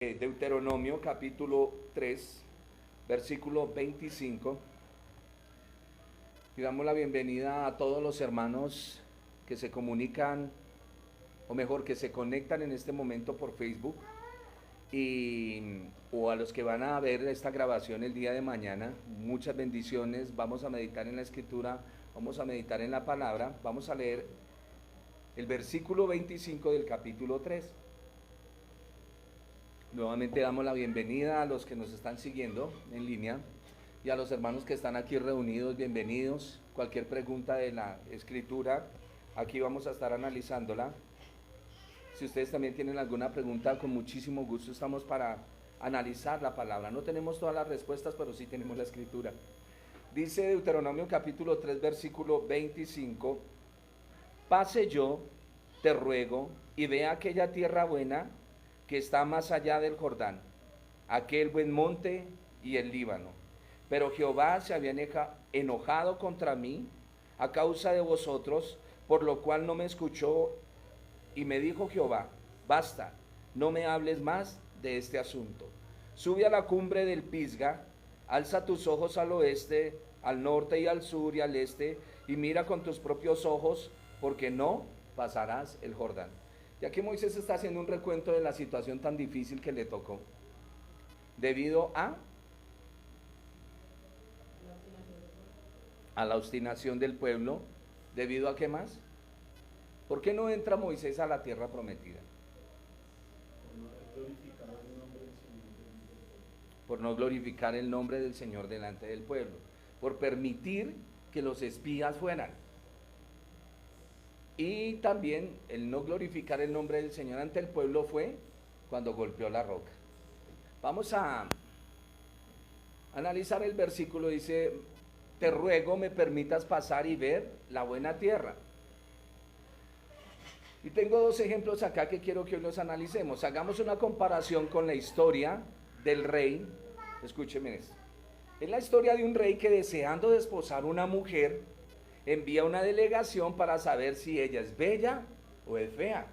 Deuteronomio capítulo 3, versículo 25. Y damos la bienvenida a todos los hermanos que se comunican, o mejor, que se conectan en este momento por Facebook, o a los que van a ver esta grabación el día de mañana. Muchas bendiciones. Vamos a meditar en la escritura, vamos a meditar en la palabra, vamos a leer el versículo 25 del capítulo 3. Nuevamente damos la bienvenida a los que nos están siguiendo en línea y a los hermanos que están aquí reunidos, bienvenidos. Cualquier pregunta de la escritura, aquí vamos a estar analizándola. Si ustedes también tienen alguna pregunta, con muchísimo gusto estamos para analizar la palabra. No tenemos todas las respuestas, pero sí tenemos la escritura. Dice Deuteronomio capítulo 3, versículo 25: Pase yo, te ruego, y vea aquella tierra buena que está más allá del Jordán, aquel buen monte y el Líbano. Pero Jehová se había enojado contra mí a causa de vosotros, por lo cual no me escuchó, y me dijo Jehová: basta, no me hables más de este asunto. Sube a la cumbre del Pisga, alza tus ojos al oeste, al norte y al sur y al este, y mira con tus propios ojos, porque no pasarás el Jordán. Y aquí Moisés está haciendo un recuento de la situación tan difícil que le tocó, debido a la obstinación del pueblo. ¿Debido a qué más? ¿Por qué no entra Moisés a la tierra prometida? Por no glorificar el nombre del Señor delante del pueblo, por permitir que los espías fueran. Y también el no glorificar el nombre del Señor ante el pueblo fue cuando golpeó la roca. Vamos a analizar el versículo. Dice: te ruego me permitas pasar y ver la buena tierra. Y tengo dos ejemplos acá que quiero que hoy los analicemos. Hagamos una comparación con la historia del rey. Escúcheme esto. Es la historia de un rey que, deseando desposar una mujer, envía una delegación para saber si ella es bella o es fea.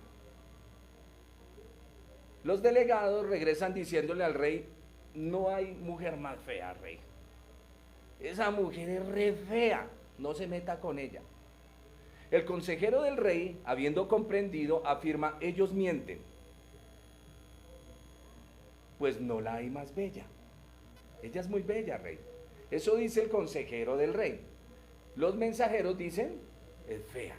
Los delegados regresan diciéndole al rey: no hay mujer más fea, rey. Esa mujer es re fea, no se meta con ella. El consejero del rey, habiendo comprendido, afirma: ellos mienten, pues no la hay más bella. Ella es muy bella, rey. Eso dice el consejero del rey. Los mensajeros dicen: es fea.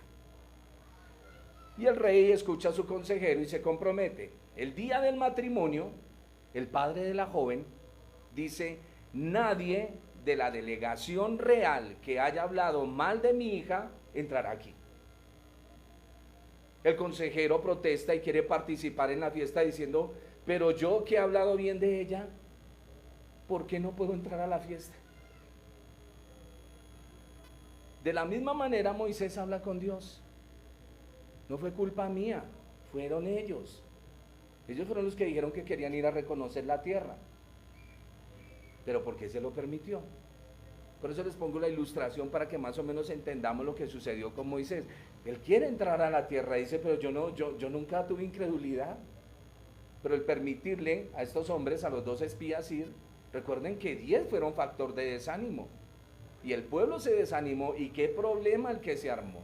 Y el rey escucha a su consejero y se compromete. El día del matrimonio, el padre de la joven dice: nadie de la delegación real que haya hablado mal de mi hija entrará aquí. El consejero protesta y quiere participar en la fiesta diciendo: pero yo que he hablado bien de ella, ¿por qué no puedo entrar a la fiesta? De la misma manera Moisés habla con Dios. No fue culpa mía, fueron ellos. Ellos fueron los que dijeron que querían ir a reconocer la tierra. Pero ¿por qué se lo permitió? Por eso les pongo la ilustración para que más o menos entendamos lo que sucedió con Moisés. Él quiere entrar a la tierra, dice: pero yo nunca tuve incredulidad. Pero el permitirle a estos hombres, a los dos espías ir, recuerden que 10 fueron factor de desánimo. Y el pueblo se desanimó, y qué problema el que se armó.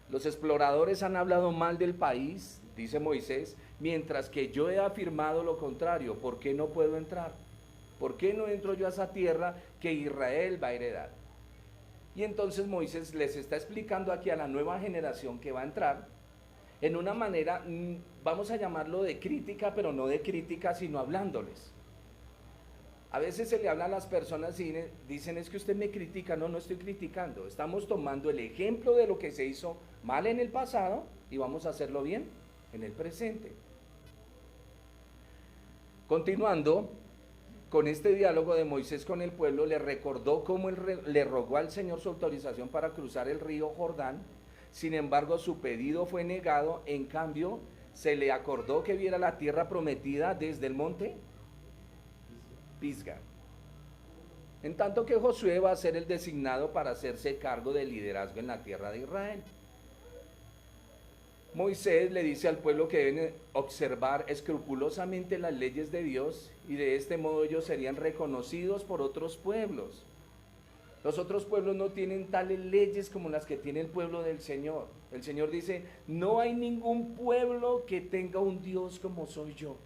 Los exploradores han hablado mal del país, dice Moisés, mientras que yo he afirmado lo contrario. ¿Por qué no puedo entrar? ¿Por qué no entro yo a esa tierra que Israel va a heredar? Y entonces Moisés les está explicando aquí a la nueva generación que va a entrar, en una manera, vamos a llamarlo de crítica, pero no de crítica, sino hablándoles. A veces se le habla a las personas y dicen: es que usted me critica. No, no estoy criticando. Estamos tomando el ejemplo de lo que se hizo mal en el pasado y vamos a hacerlo bien en el presente. Continuando con este diálogo de Moisés con el pueblo, le recordó cómo él le rogó al Señor su autorización para cruzar el río Jordán. Sin embargo, su pedido fue negado. En cambio, se le acordó que viera la tierra prometida desde el monte Pisga. En tanto que Josué va a ser el designado para hacerse cargo del liderazgo en la tierra de Israel. Moisés le dice al pueblo que deben observar escrupulosamente las leyes de Dios y de este modo ellos serían reconocidos por otros pueblos. Los otros pueblos no tienen tales leyes como las que tiene el pueblo del Señor. El Señor dice, no hay ningún pueblo que tenga un Dios como soy yo,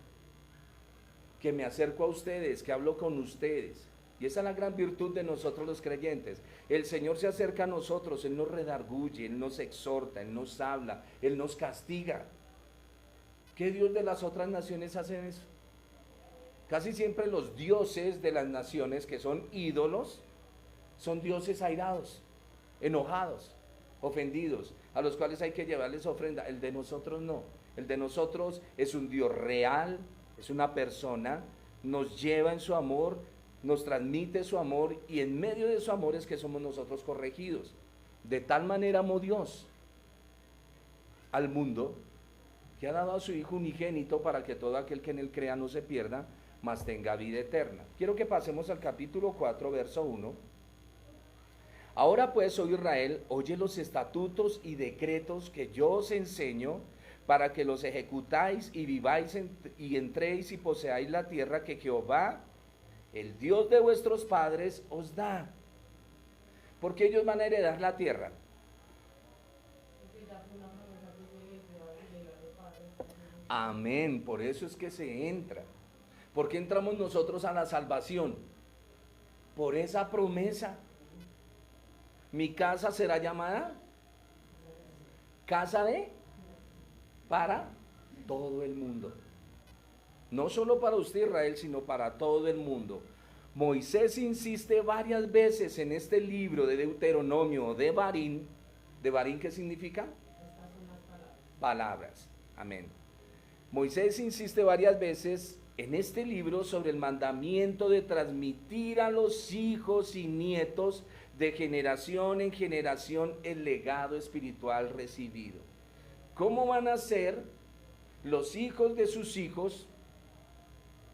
que me acerco a ustedes, que hablo con ustedes. Y esa es la gran virtud de nosotros los creyentes. El Señor se acerca a nosotros, Él nos redarguye, Él nos exhorta, Él nos habla, Él nos castiga. ¿Qué Dios de las otras naciones hacen eso? Casi siempre los dioses de las naciones que son ídolos, son dioses airados, enojados, ofendidos, a los cuales hay que llevarles ofrenda. El de nosotros no. El de nosotros es un Dios real, es una persona, nos lleva en su amor, nos transmite su amor y en medio de su amor es que somos nosotros corregidos. De tal manera amó Dios al mundo que ha dado a su Hijo unigénito para que todo aquel que en él crea no se pierda, mas tenga vida eterna. Quiero que pasemos al capítulo 4, verso 1. Ahora pues, oh Israel, oye los estatutos y decretos que yo os enseño, para que los ejecutáis y viváis y entréis y poseáis la tierra que Jehová, el Dios de vuestros padres, os da. Porque ellos van a heredar la tierra. Amén, por eso es que se entra. ¿Por qué entramos nosotros a la salvación? Por esa promesa. Mi casa será llamada casa de para todo el mundo. No solo para usted, Israel, sino para todo el mundo. Moisés insiste varias veces en este libro de Deuteronomio, de Barín. ¿De Barín qué significa? Estas son las palabras. Palabras. Amén. Moisés insiste varias veces en este libro sobre el mandamiento de transmitir a los hijos y nietos de generación en generación el legado espiritual recibido. ¿Cómo van a ser los hijos de sus hijos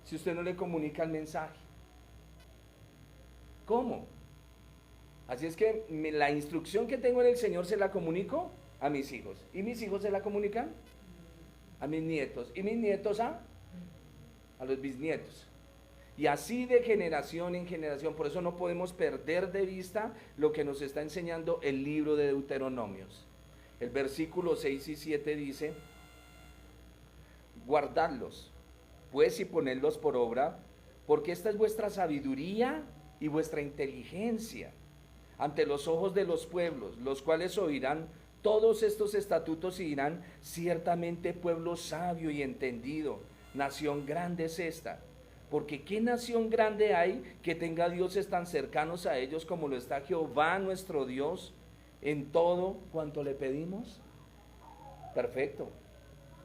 si usted no le comunica el mensaje? ¿Cómo? Así es que la instrucción que tengo en el Señor se la comunico a mis hijos. ¿Y mis hijos se la comunican? A mis nietos. ¿Y mis nietos a los bisnietos? Y así de generación en generación. Por eso no podemos perder de vista lo que nos está enseñando el libro de Deuteronomios. El versículo 6 y 7 dice, guardadlos, pues, y ponedlos por obra, porque esta es vuestra sabiduría y vuestra inteligencia ante los ojos de los pueblos, los cuales oirán todos estos estatutos y dirán, ciertamente pueblo sabio y entendido, nación grande es esta. Porque ¿qué nación grande hay que tenga dioses tan cercanos a ellos como lo está Jehová nuestro Dios en todo cuanto le pedimos? Perfecto,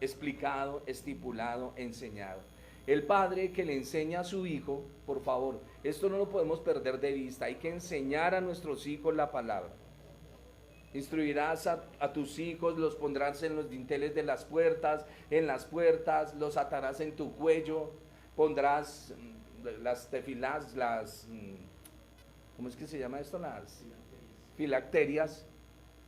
explicado, estipulado, enseñado. El padre que le enseña a su hijo, por favor, esto no lo podemos perder de vista, hay que enseñar a nuestros hijos la palabra. Instruirás a tus hijos, los pondrás en los dinteles de las puertas, en las puertas, los atarás en tu cuello, pondrás las tefilás, ¿cómo es que se llama esto? Las filacterias.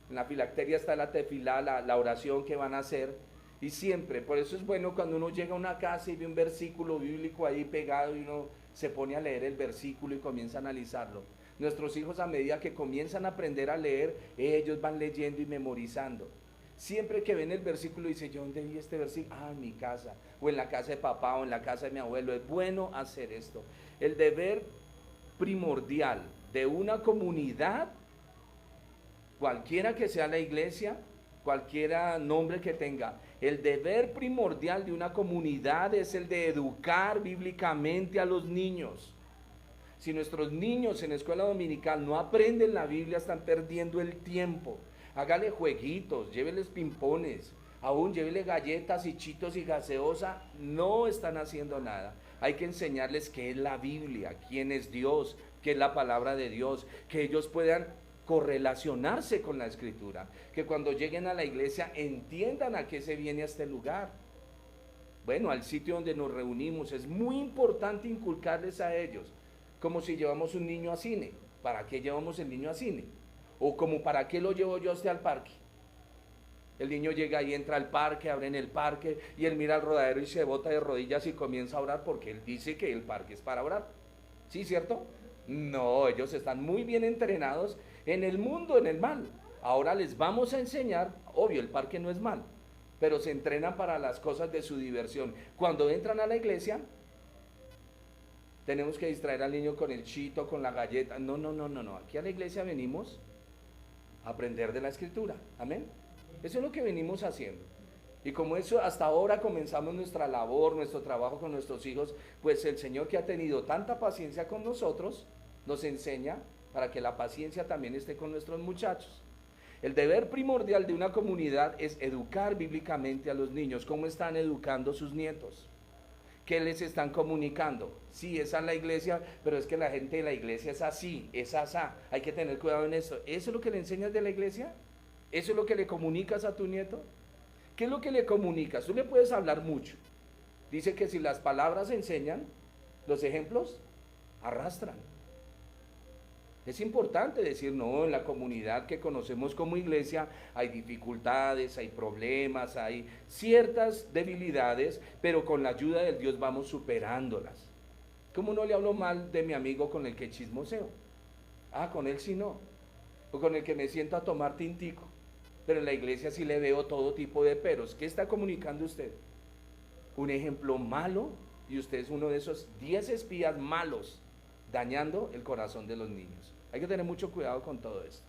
En la filacteria está la tefilá, la oración que van a hacer. Y siempre, por eso es bueno cuando uno llega a una casa y ve un versículo bíblico ahí pegado y uno se pone a leer el versículo y comienza a analizarlo. Nuestros hijos, a medida que comienzan a aprender a leer, ellos van leyendo y memorizando. Siempre que ven el versículo dice, ¿yo dónde vi este versículo? Ah, en mi casa, o en la casa de papá, o en la casa de mi abuelo. Es bueno hacer esto. El deber primordial de una comunidad, cualquiera que sea la iglesia, cualquiera nombre que tenga, el deber primordial de una comunidad es el de educar bíblicamente a los niños. Si nuestros niños en la escuela dominical no aprenden la Biblia, están perdiendo el tiempo. Hágale jueguitos, lléveles pimpones, aún llévele galletas y chitos y gaseosa, no están haciendo nada. Hay que enseñarles qué es la Biblia, quién es Dios, qué es la palabra de Dios, que ellos puedan correlacionarse con la Escritura, que cuando lleguen a la iglesia entiendan a qué se viene a este lugar. Bueno, al sitio donde nos reunimos, es muy importante inculcarles a ellos, como si llevamos un niño a cine. ¿Para qué llevamos el niño a cine? O como ¿para qué lo llevo yo a usted al parque? El niño llega y entra al parque, abren el parque y él mira al rodadero y se bota de rodillas y comienza a orar porque él dice que el parque es para orar. ¿Sí, cierto? No, ellos están muy bien entrenados en el mundo, en el mal. Ahora les vamos a enseñar, obvio, el parque no es mal, pero se entrenan para las cosas de su diversión. Cuando entran a la iglesia, tenemos que distraer al niño con el chito, con la galleta. No, no, no, no, no. Aquí a la iglesia venimos a aprender de la escritura. Amén. Eso es lo que venimos haciendo. Y como eso hasta ahora comenzamos nuestra labor, nuestro trabajo con nuestros hijos, pues el Señor, que ha tenido tanta paciencia con nosotros, nos enseña para que la paciencia también esté con nuestros muchachos. El deber primordial de una comunidad es educar bíblicamente a los niños. ¿Cómo están educando sus nietos? ¿Qué les están comunicando? Sí, esa es la iglesia, pero es que la gente de la iglesia es así, es asá. Hay que tener cuidado en eso. ¿Eso es lo que le enseñas de la iglesia? ¿Eso es lo que le comunicas a tu nieto? ¿Qué es lo que le comunicas? Tú le puedes hablar mucho. Dice que si las palabras enseñan, los ejemplos arrastran. Es importante decir, no, en la comunidad que conocemos como iglesia hay dificultades, hay problemas, hay ciertas debilidades, pero con la ayuda de Dios vamos superándolas. ¿Cómo no le hablo mal de mi amigo con el que chismoseo? Ah, con él sí no. O con el que me siento a tomar tintico. Pero en la iglesia sí le veo todo tipo de peros. ¿Qué está comunicando usted? Un ejemplo malo, y usted es uno de esos 10 espías malos dañando el corazón de los niños. Hay que tener mucho cuidado con todo esto,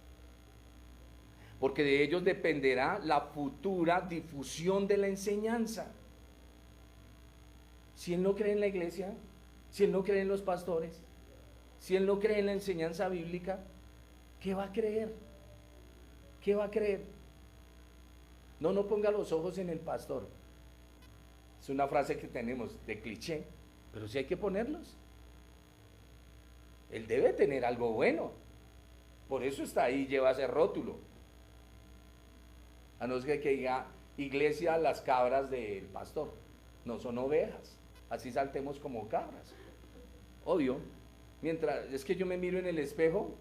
porque de ellos dependerá la futura difusión de la enseñanza. Si él no cree en la iglesia, si él no cree en los pastores, si él no cree en la enseñanza bíblica, ¿qué va a creer? ¿Qué va a creer? No, no ponga los ojos en el pastor. Es una frase que tenemos de cliché, pero sí hay que ponerlos. Él debe tener algo bueno. Por eso está ahí, lleva ese rótulo. A no ser que diga iglesia las cabras del pastor. No son ovejas. Así saltemos como cabras. Obvio. Mientras, es que yo me miro en el espejo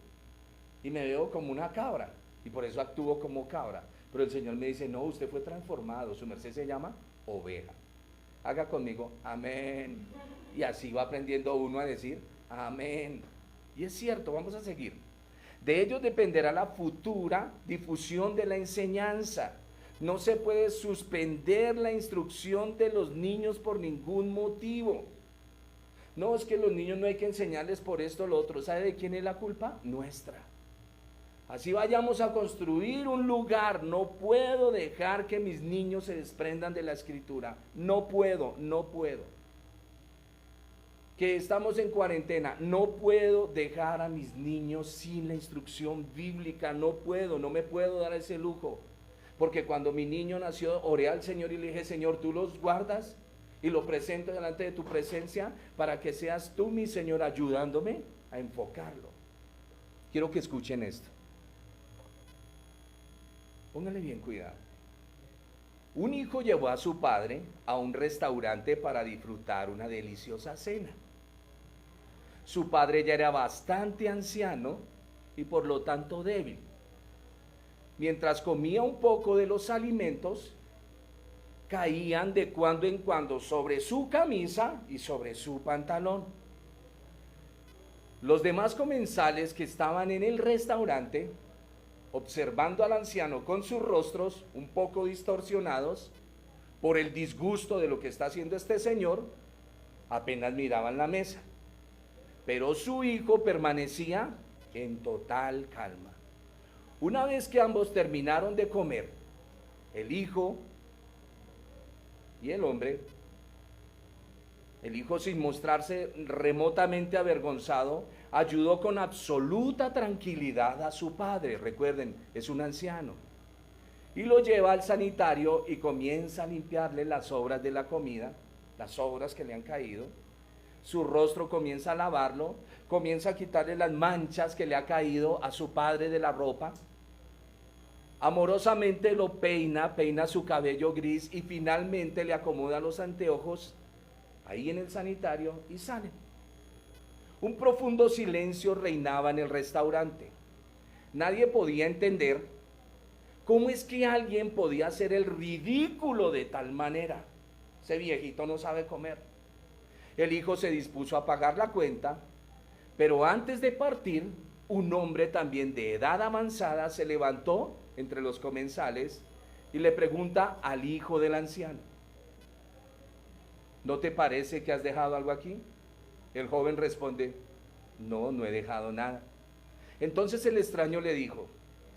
y me veo como una cabra. Y por eso actúo como cabra. Pero el Señor me dice, no, usted fue transformado. Su merced se llama oveja. Haga conmigo, amén. Y así va aprendiendo uno a decir, amén. Y es cierto, vamos a seguir. De ellos dependerá la futura difusión de la enseñanza. No se puede suspender la instrucción de los niños por ningún motivo. No, es que los niños no hay que enseñarles por esto o lo otro. ¿Sabe de quién es la culpa? Nuestra. Así vayamos a construir un lugar, no puedo dejar que mis niños se desprendan de la escritura. No puedo, no puedo. Que estamos en cuarentena, no puedo dejar a mis niños sin la instrucción bíblica, no puedo, no me puedo dar ese lujo, porque cuando mi niño nació, oré al Señor y le dije, Señor, tú los guardas y lo presento delante de tu presencia para que seas tú, mi Señor, ayudándome a enfocarlo. Quiero que escuchen esto. Póngale bien cuidado. Un hijo llevó a su padre a un restaurante para disfrutar una deliciosa cena. Su padre ya era bastante anciano y por lo tanto débil. Mientras comía un poco de los alimentos, caían de cuando en cuando sobre su camisa y sobre su pantalón. Los demás comensales que estaban en el restaurante, observando al anciano con sus rostros un poco distorsionados por el disgusto de lo que está haciendo este señor, apenas miraban la mesa. Pero su hijo permanecía en total calma. Una vez que ambos terminaron de comer, el hijo y el hombre, el hijo, sin mostrarse remotamente avergonzado, ayudó con absoluta tranquilidad a su padre. Recuerden, es un anciano. Y lo lleva al sanitario y comienza a limpiarle las sobras de la comida, las sobras que le han caído. Su rostro comienza a lavarlo, comienza a quitarle las manchas que le ha caído a su padre de la ropa. Amorosamente lo peina su cabello gris y finalmente le acomoda los anteojos ahí en el sanitario y salen. Un profundo silencio reinaba en el restaurante. Nadie podía entender ¿Cómo es que alguien podía hacer el ridículo de tal manera? Ese viejito no sabe comer. El hijo se dispuso a pagar la cuenta, pero antes de partir, un hombre también de edad avanzada se levantó entre los comensales y le pregunta al hijo del anciano: ¿no te parece que has dejado algo aquí? El joven responde: no, no he dejado nada. Entonces el extraño le dijo: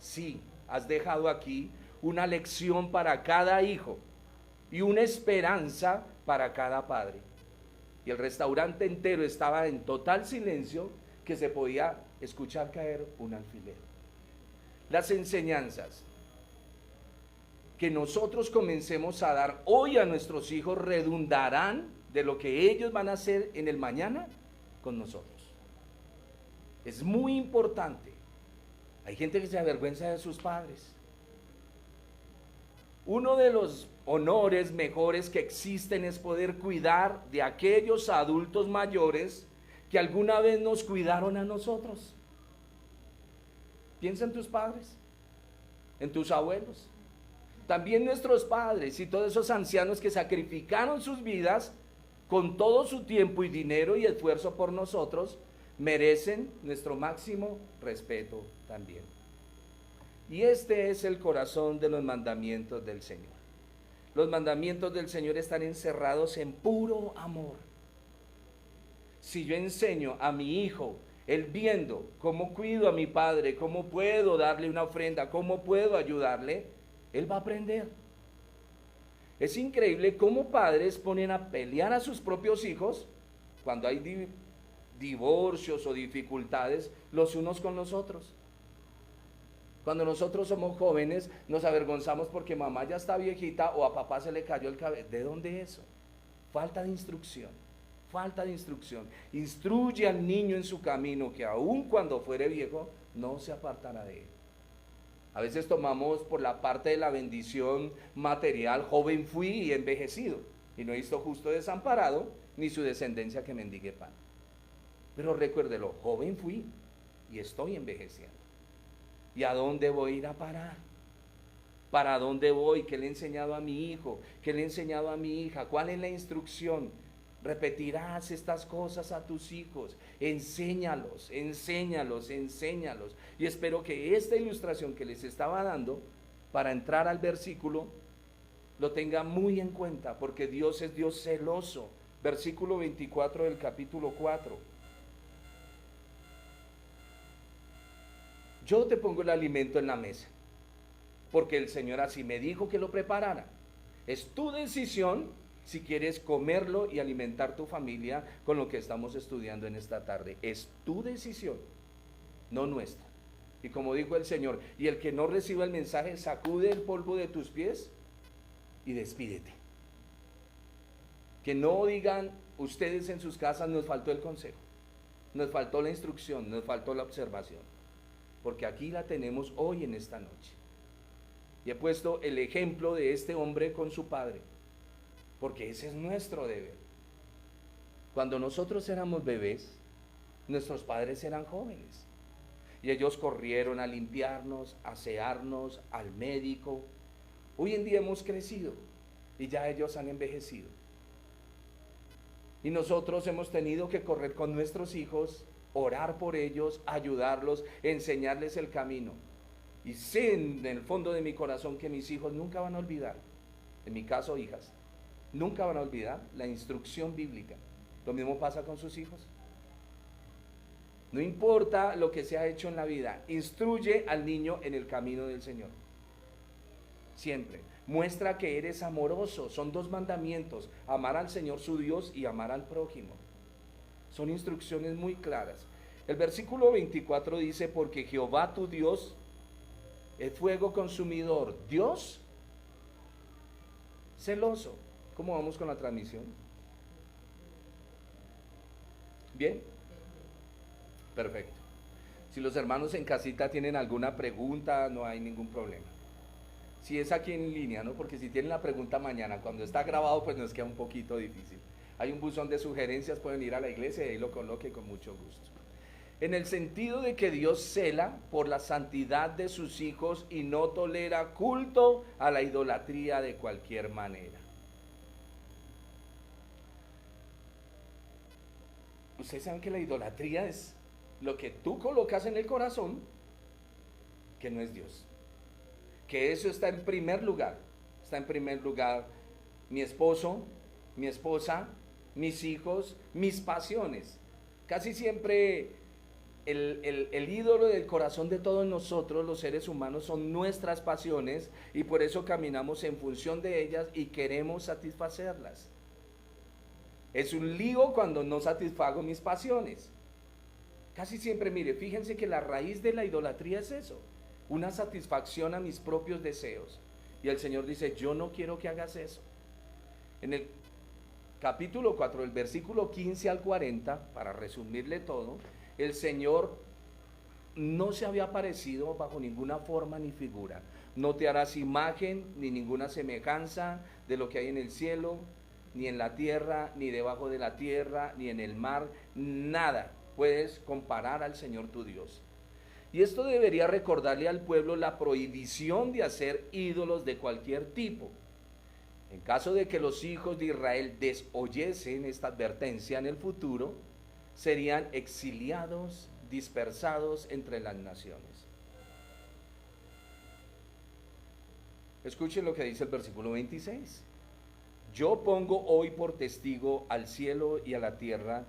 sí, has dejado aquí una lección para cada hijo y una esperanza para cada padre. Y el restaurante entero estaba en total silencio, que se podía escuchar caer un alfiler. Las enseñanzas que nosotros comencemos a dar hoy a nuestros hijos redundarán de lo que ellos van a hacer en el mañana con nosotros. Es muy importante. Hay gente que se avergüenza de sus padres. Uno de los honores mejores que existen es poder cuidar de aquellos adultos mayores que alguna vez nos cuidaron a nosotros. Piensa en tus padres, en tus abuelos, también nuestros padres y todos esos ancianos que sacrificaron sus vidas con todo su tiempo y dinero y esfuerzo por nosotros, merecen nuestro máximo respeto también. Y este es el corazón de los mandamientos del Señor. Los mandamientos del Señor están encerrados en puro amor. Si yo enseño a mi hijo, él viendo cómo cuido a mi padre, cómo puedo darle una ofrenda, cómo puedo ayudarle, él va a aprender. Es increíble cómo padres ponen a pelear a sus propios hijos cuando hay divorcios o dificultades los unos con los otros. Cuando nosotros somos jóvenes nos avergonzamos porque mamá ya está viejita o a papá se le cayó el cabello. ¿De dónde eso? Falta de instrucción. Falta de instrucción. Instruye al niño en su camino, que aun cuando fuere viejo no se apartará de él. A veces tomamos por la parte de la bendición material: joven fui y envejecido, y no he visto justo desamparado, ni su descendencia que mendigue pan. Pero recuérdelo: joven fui y estoy envejeciendo. ¿Y a dónde voy a ir a parar? ¿Para dónde voy? ¿Qué le he enseñado a mi hijo? ¿Qué le he enseñado a mi hija? ¿Cuál es la instrucción? Repetirás estas cosas a tus hijos. Enséñalos, enséñalos, enséñalos. Y espero que esta ilustración que les estaba dando para entrar al versículo lo tenga muy en cuenta, porque Dios es Dios celoso. Versículo 24 del capítulo 4. Yo te pongo el alimento en la mesa, porque el Señor así me dijo que lo preparara. Es tu decisión si quieres comerlo y alimentar tu familia con lo que estamos estudiando en esta tarde. Es tu decisión, no nuestra. Y como dijo el Señor: y el que no reciba el mensaje, sacude el polvo de tus pies y despídete. Que no digan ustedes en sus casas: nos faltó el consejo, nos faltó la instrucción, nos faltó la observación. Porque aquí la tenemos hoy en esta noche. Y he puesto el ejemplo de este hombre con su padre, porque ese es nuestro deber. Cuando nosotros éramos bebés, nuestros padres eran jóvenes, y ellos corrieron a limpiarnos, a asearnos, al médico. Hoy en día hemos crecido, y ya ellos han envejecido. Y nosotros hemos tenido que correr con nuestros hijos, orar por ellos, ayudarlos, enseñarles el camino. Y sé en el fondo de mi corazón que mis hijos nunca van a olvidar, en mi caso hijas, nunca van a olvidar la instrucción bíblica. Lo mismo pasa con sus hijos. No importa lo que se ha hecho en la vida, instruye al niño en el camino del Señor. Siempre. Muestra que eres amoroso. Son 2 mandamientos: amar al Señor su Dios y amar al prójimo. Son instrucciones muy claras. El versículo 24 dice: porque Jehová tu Dios es fuego consumidor, Dios celoso. ¿Cómo vamos con la transmisión? ¿Bien? Perfecto. Si los hermanos en casita tienen alguna pregunta, no hay ningún problema. Si es aquí en línea, ¿no? Porque si tienen la pregunta mañana, cuando está grabado, pues nos queda un poquito difícil. Hay un buzón de sugerencias, pueden ir a la iglesia y ahí lo coloque con mucho gusto. en el sentido de que Dios cela por la santidad de sus hijos y no tolera culto a la idolatría de cualquier manera. Ustedes saben que la idolatría es lo que tú colocas en el corazón que no es Dios. Que eso está en primer lugar. Está en primer lugar mi esposo, mi esposa, mis hijos, mis pasiones. Casi siempre el ídolo del corazón de todos nosotros, los seres humanos, son nuestras pasiones y por eso caminamos en función de ellas y queremos satisfacerlas. Es un lío cuando no satisfago mis pasiones. Casi siempre, mire, fíjense que la raíz de la idolatría es eso, una satisfacción a mis propios deseos. Y el Señor dice, yo no quiero que hagas eso. En el capítulo 4, el versículo 15 al 40, para resumirle todo, el Señor no se había aparecido bajo ninguna forma ni figura. No te harás imagen ni ninguna semejanza de lo que hay en el cielo, ni en la tierra, ni debajo de la tierra, ni en el mar. Nada puedes comparar al Señor tu Dios. Y esto debería recordarle al pueblo la prohibición de hacer ídolos de cualquier tipo. En caso de que los hijos de Israel desoyesen esta advertencia en el futuro, serían exiliados, dispersados entre las naciones. Escuchen lo que dice el versículo 26. Yo pongo hoy por testigo al cielo y a la tierra,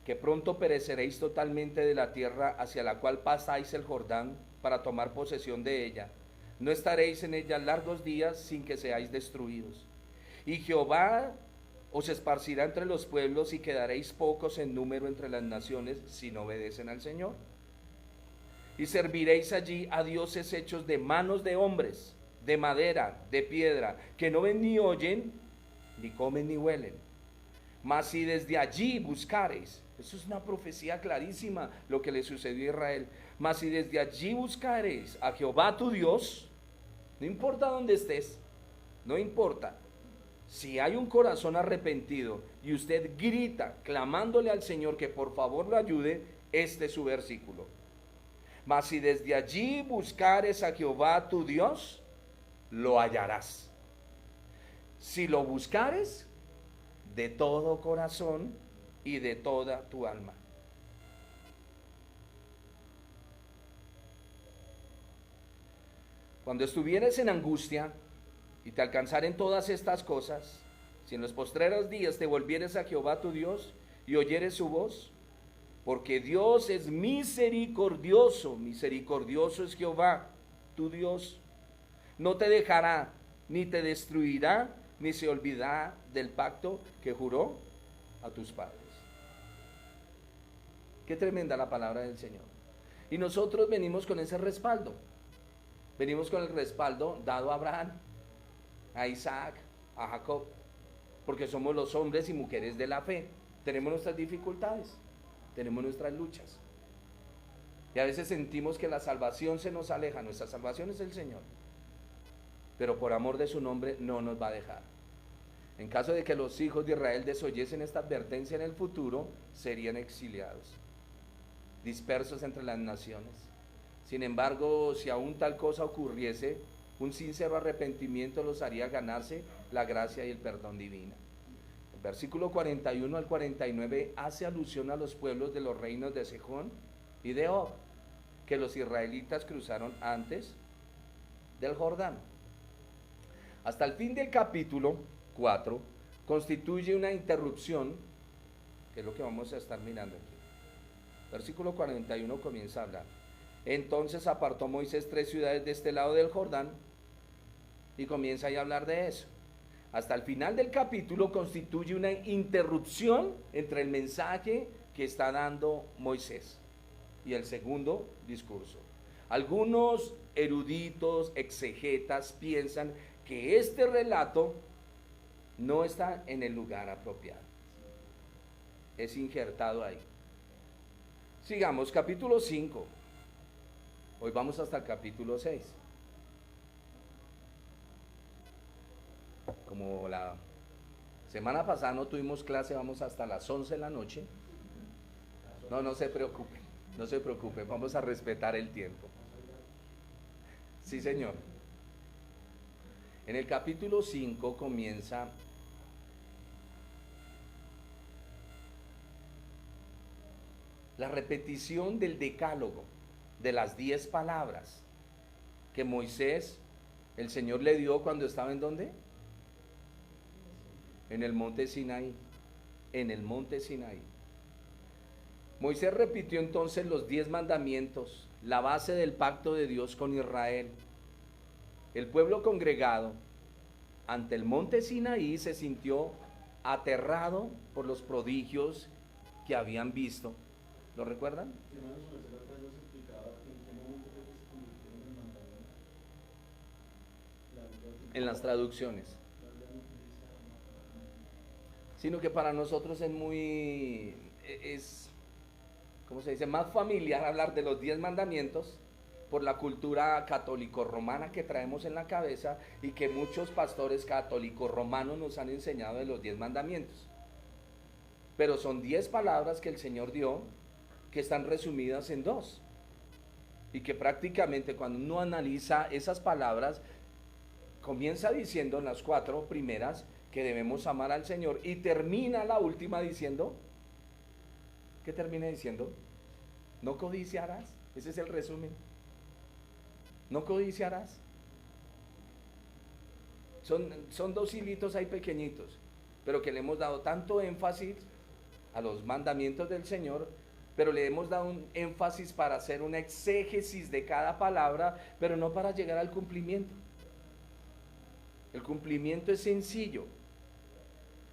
que pronto pereceréis totalmente de la tierra hacia la cual pasáis el Jordán para tomar posesión de ella. No estaréis en ella largos días sin que seáis destruidos. Y Jehová os esparcirá entre los pueblos y quedaréis pocos en número entre las naciones si no obedecen al Señor. Y serviréis allí a dioses hechos de manos de hombres, de madera, de piedra, que no ven ni oyen, ni comen ni huelen. Mas si desde allí buscareis, eso es una profecía clarísima lo que le sucedió a Israel, mas si desde allí buscareis a Jehová tu Dios, no importa dónde estés, no importa, si hay un corazón arrepentido y usted grita clamándole al Señor que por favor lo ayude, este es su versículo. Mas si desde allí buscares a Jehová tu Dios, lo hallarás. Si lo buscares de todo corazón y de toda tu alma. Cuando estuvieres en angustia y te alcanzaren todas estas cosas, si en los postreros días te volvieres a Jehová tu Dios y oyeres su voz, porque Dios es misericordioso, misericordioso es Jehová tu Dios, no te dejará ni te destruirá, ni se olvidará del pacto que juró a tus padres. Qué tremenda la palabra del Señor. Y nosotros venimos con ese respaldo. Venimos con el respaldo dado a Abraham, a Isaac, a Jacob, porque somos los hombres y mujeres de la fe. Tenemos nuestras dificultades, tenemos nuestras luchas. Y a veces sentimos que la salvación se nos aleja. Nuestra salvación es el Señor, pero por amor de su nombre no nos va a dejar. En caso de que los hijos de Israel desoyesen esta advertencia en el futuro, serían exiliados, dispersos entre las naciones. Sin embargo, si aún tal cosa ocurriese, un sincero arrepentimiento los haría ganarse la gracia y el perdón divino. El versículo 41 al 49 hace alusión a los pueblos de los reinos de Sejón y de Og, que los israelitas cruzaron antes del Jordán. Hasta el fin del capítulo 4 constituye una interrupción, que es lo que vamos a estar mirando aquí. Versículo 41 comienza a hablar. Entonces apartó Moisés 3 ciudades de este lado del Jordán y comienza ahí a hablar de eso. Hasta el final del capítulo constituye una interrupción entre el mensaje que está dando Moisés y el segundo discurso. Algunos eruditos, exegetas piensan que este relato no está en el lugar apropiado. Es injertado ahí. Sigamos, capítulo 5. Hoy vamos hasta el capítulo 6. Como la semana pasada no tuvimos clase, vamos hasta las 11 de la noche. No se preocupen. No se preocupe, vamos a respetar el tiempo. Sí, señor. En el capítulo 5 comienza la repetición del decálogo, de las 10 palabras que Moisés, el Señor le dio cuando estaba ¿en dónde? En el monte Sinaí. En el monte Sinaí. Moisés repitió entonces los 10 mandamientos, la base del pacto de Dios con Israel. El pueblo congregado ante el monte Sinaí se sintió aterrado por los prodigios que habían visto. ¿Lo recuerdan? En las traducciones. Sino que para nosotros es muy, ¿cómo se dice? Más familiar hablar de los 10 mandamientos por la cultura católico-romana que traemos en la cabeza y que muchos pastores católico-romanos nos han enseñado de los 10 mandamientos. Pero son 10 palabras que el Señor dio que están resumidas en 2. Y que prácticamente cuando uno analiza esas palabras, comienza diciendo en las 4 primeras que debemos amar al Señor y termina la última diciendo, ¿qué termina diciendo? No codiciarás. Ese es el resumen. No codiciarás. Son 2 hilitos ahí pequeñitos, pero que le hemos dado tanto énfasis a los mandamientos del Señor, pero le hemos dado un énfasis para hacer una exégesis de cada palabra, pero no para llegar al cumplimiento. El cumplimiento es sencillo.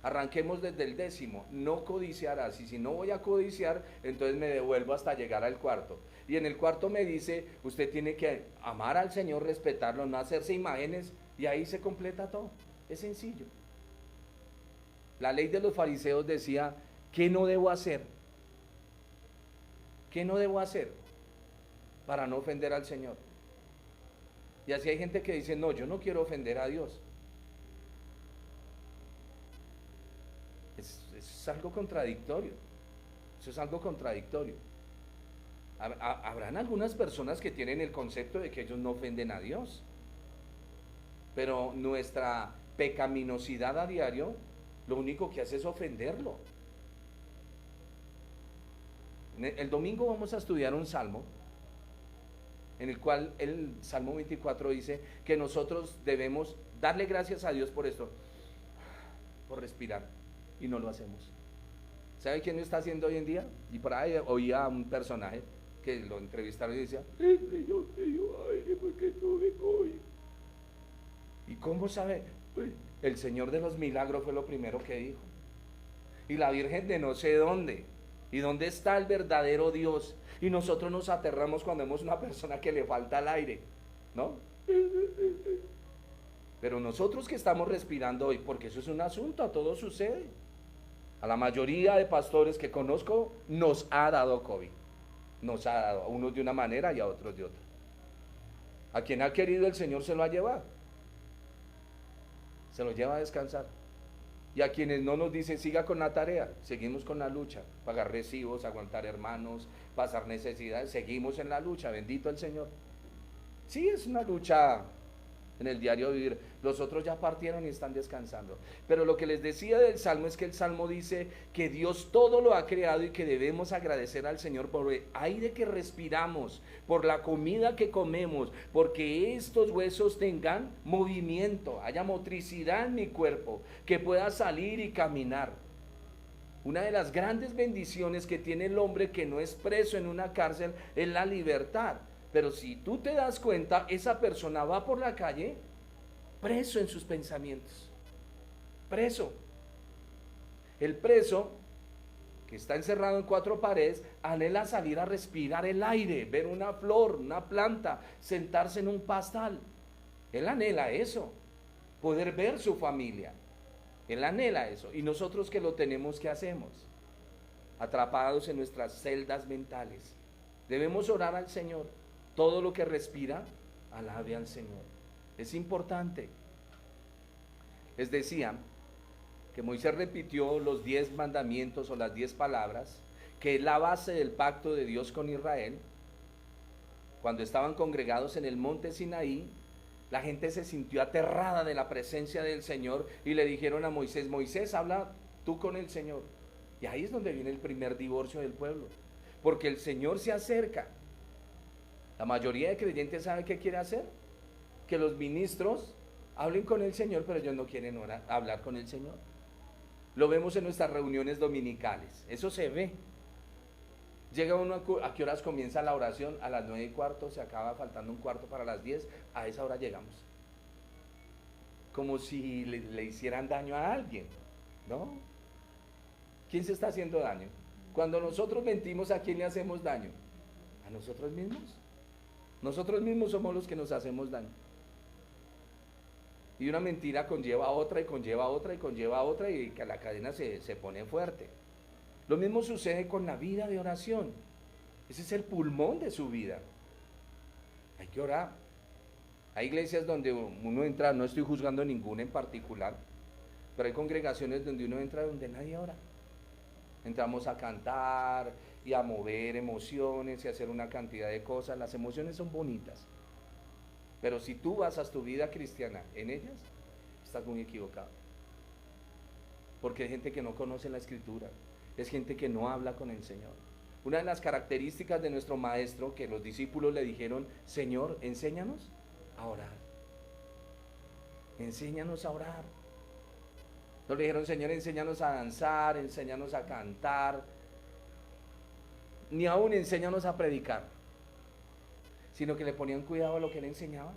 Arranquemos desde el 10º, no codiciarás, y si no voy a codiciar, entonces me devuelvo hasta llegar al 4. Y en el 4 me dice, usted tiene que amar al Señor, respetarlo, no hacerse imágenes, y ahí se completa todo. Es sencillo. La ley de los fariseos decía, ¿qué no debo hacer? ¿Qué no debo hacer para no ofender al Señor? Y así hay gente que dice, no, yo no quiero ofender a Dios. Es algo contradictorio. Eso es algo contradictorio. Habrán algunas personas que tienen el concepto de que ellos no ofenden a Dios, pero nuestra pecaminosidad a diario lo único que hace es ofenderlo. El domingo vamos a estudiar un salmo en el cual el Salmo 24 dice que nosotros debemos darle gracias a Dios por esto, por respirar, y no lo hacemos. ¿Sabe quién lo está haciendo hoy en día? Y por ahí oía a un personaje que lo entrevistaron y decía, yo aire porque no vengo hoy. ¿Y cómo sabe? Pues, el Señor de los milagros fue lo primero que dijo. Y la Virgen de no sé dónde. ¿Y dónde está el verdadero Dios? Y nosotros nos aterramos cuando vemos una persona que le falta el aire, ¿no? Pero nosotros que estamos respirando hoy, porque eso es un asunto, a todos sucede. A la mayoría de pastores que conozco nos ha dado COVID. Nos ha dado, a unos de una manera y a otros de otra. A quien ha querido el Señor se lo ha llevado. Se lo lleva a descansar. Y a quienes no nos dicen, siga con la tarea, seguimos con la lucha, pagar recibos, aguantar hermanos, pasar necesidades, seguimos en la lucha, bendito el Señor. Sí, es una lucha en el diario vivir. Los otros ya partieron y están descansando. Pero lo que les decía del Salmo es que el Salmo dice que Dios todo lo ha creado y que debemos agradecer al Señor por el aire que respiramos, por la comida que comemos, porque estos huesos tengan movimiento, haya motricidad en mi cuerpo, que pueda salir y caminar. Una de las grandes bendiciones que tiene el hombre que no es preso en una cárcel es la libertad. Pero si tú te das cuenta, esa persona va por la calle preso en sus pensamientos. Preso. El preso, que está encerrado en 4 paredes, anhela salir a respirar el aire, ver una flor, una planta, sentarse en un pastal. Él anhela eso, poder ver su familia. Él anhela eso. ¿Y nosotros que lo tenemos, qué hacemos? Atrapados en nuestras celdas mentales. Debemos orar al Señor. Todo lo que respira, alabe al Señor. Es importante. Les decía que Moisés repitió los 10 mandamientos o las 10 palabras que es la base del pacto de Dios con Israel, cuando estaban congregados en el monte Sinaí, la gente se sintió aterrada de la presencia del Señor y le dijeron a Moisés, Moisés, habla tú con el Señor. Y ahí es donde viene el primer divorcio del pueblo, porque el Señor se acerca. La mayoría de creyentes sabe qué quiere hacer, que los ministros hablen con el Señor, pero ellos no quieren hablar con el Señor. Lo vemos en nuestras reuniones dominicales, eso se ve. Llega uno, ¿a qué horas comienza la oración? A las 9:15, se acaba faltando un cuarto para las 10, a esa hora llegamos. Como si le hicieran daño a alguien, ¿no? ¿Quién se está haciendo daño? Cuando nosotros mentimos, ¿a quién le hacemos daño? ¿A nosotros mismos? Nosotros mismos somos los que nos hacemos daño. Y una mentira conlleva otra y conlleva otra y conlleva otra y que la cadena se pone fuerte. Lo mismo sucede con la vida de oración. Ese es el pulmón de su vida. Hay que orar. Hay iglesias donde uno entra, no estoy juzgando ninguna en particular, pero hay congregaciones donde uno entra donde nadie ora. Entramos a cantar y a mover emociones y a hacer una cantidad de cosas. Las emociones son bonitas, pero si tú basas tu vida cristiana en ellas, estás muy equivocado. Porque hay gente que no conoce la Escritura, es gente que no habla con el Señor. Una de las características de nuestro maestro, que los discípulos le dijeron, Señor, enséñanos a orar. Enséñanos a orar. No le dijeron, Señor, enséñanos a danzar, enséñanos a cantar, ni aún enséñanos a predicar, sino que le ponían cuidado a lo que él enseñaba.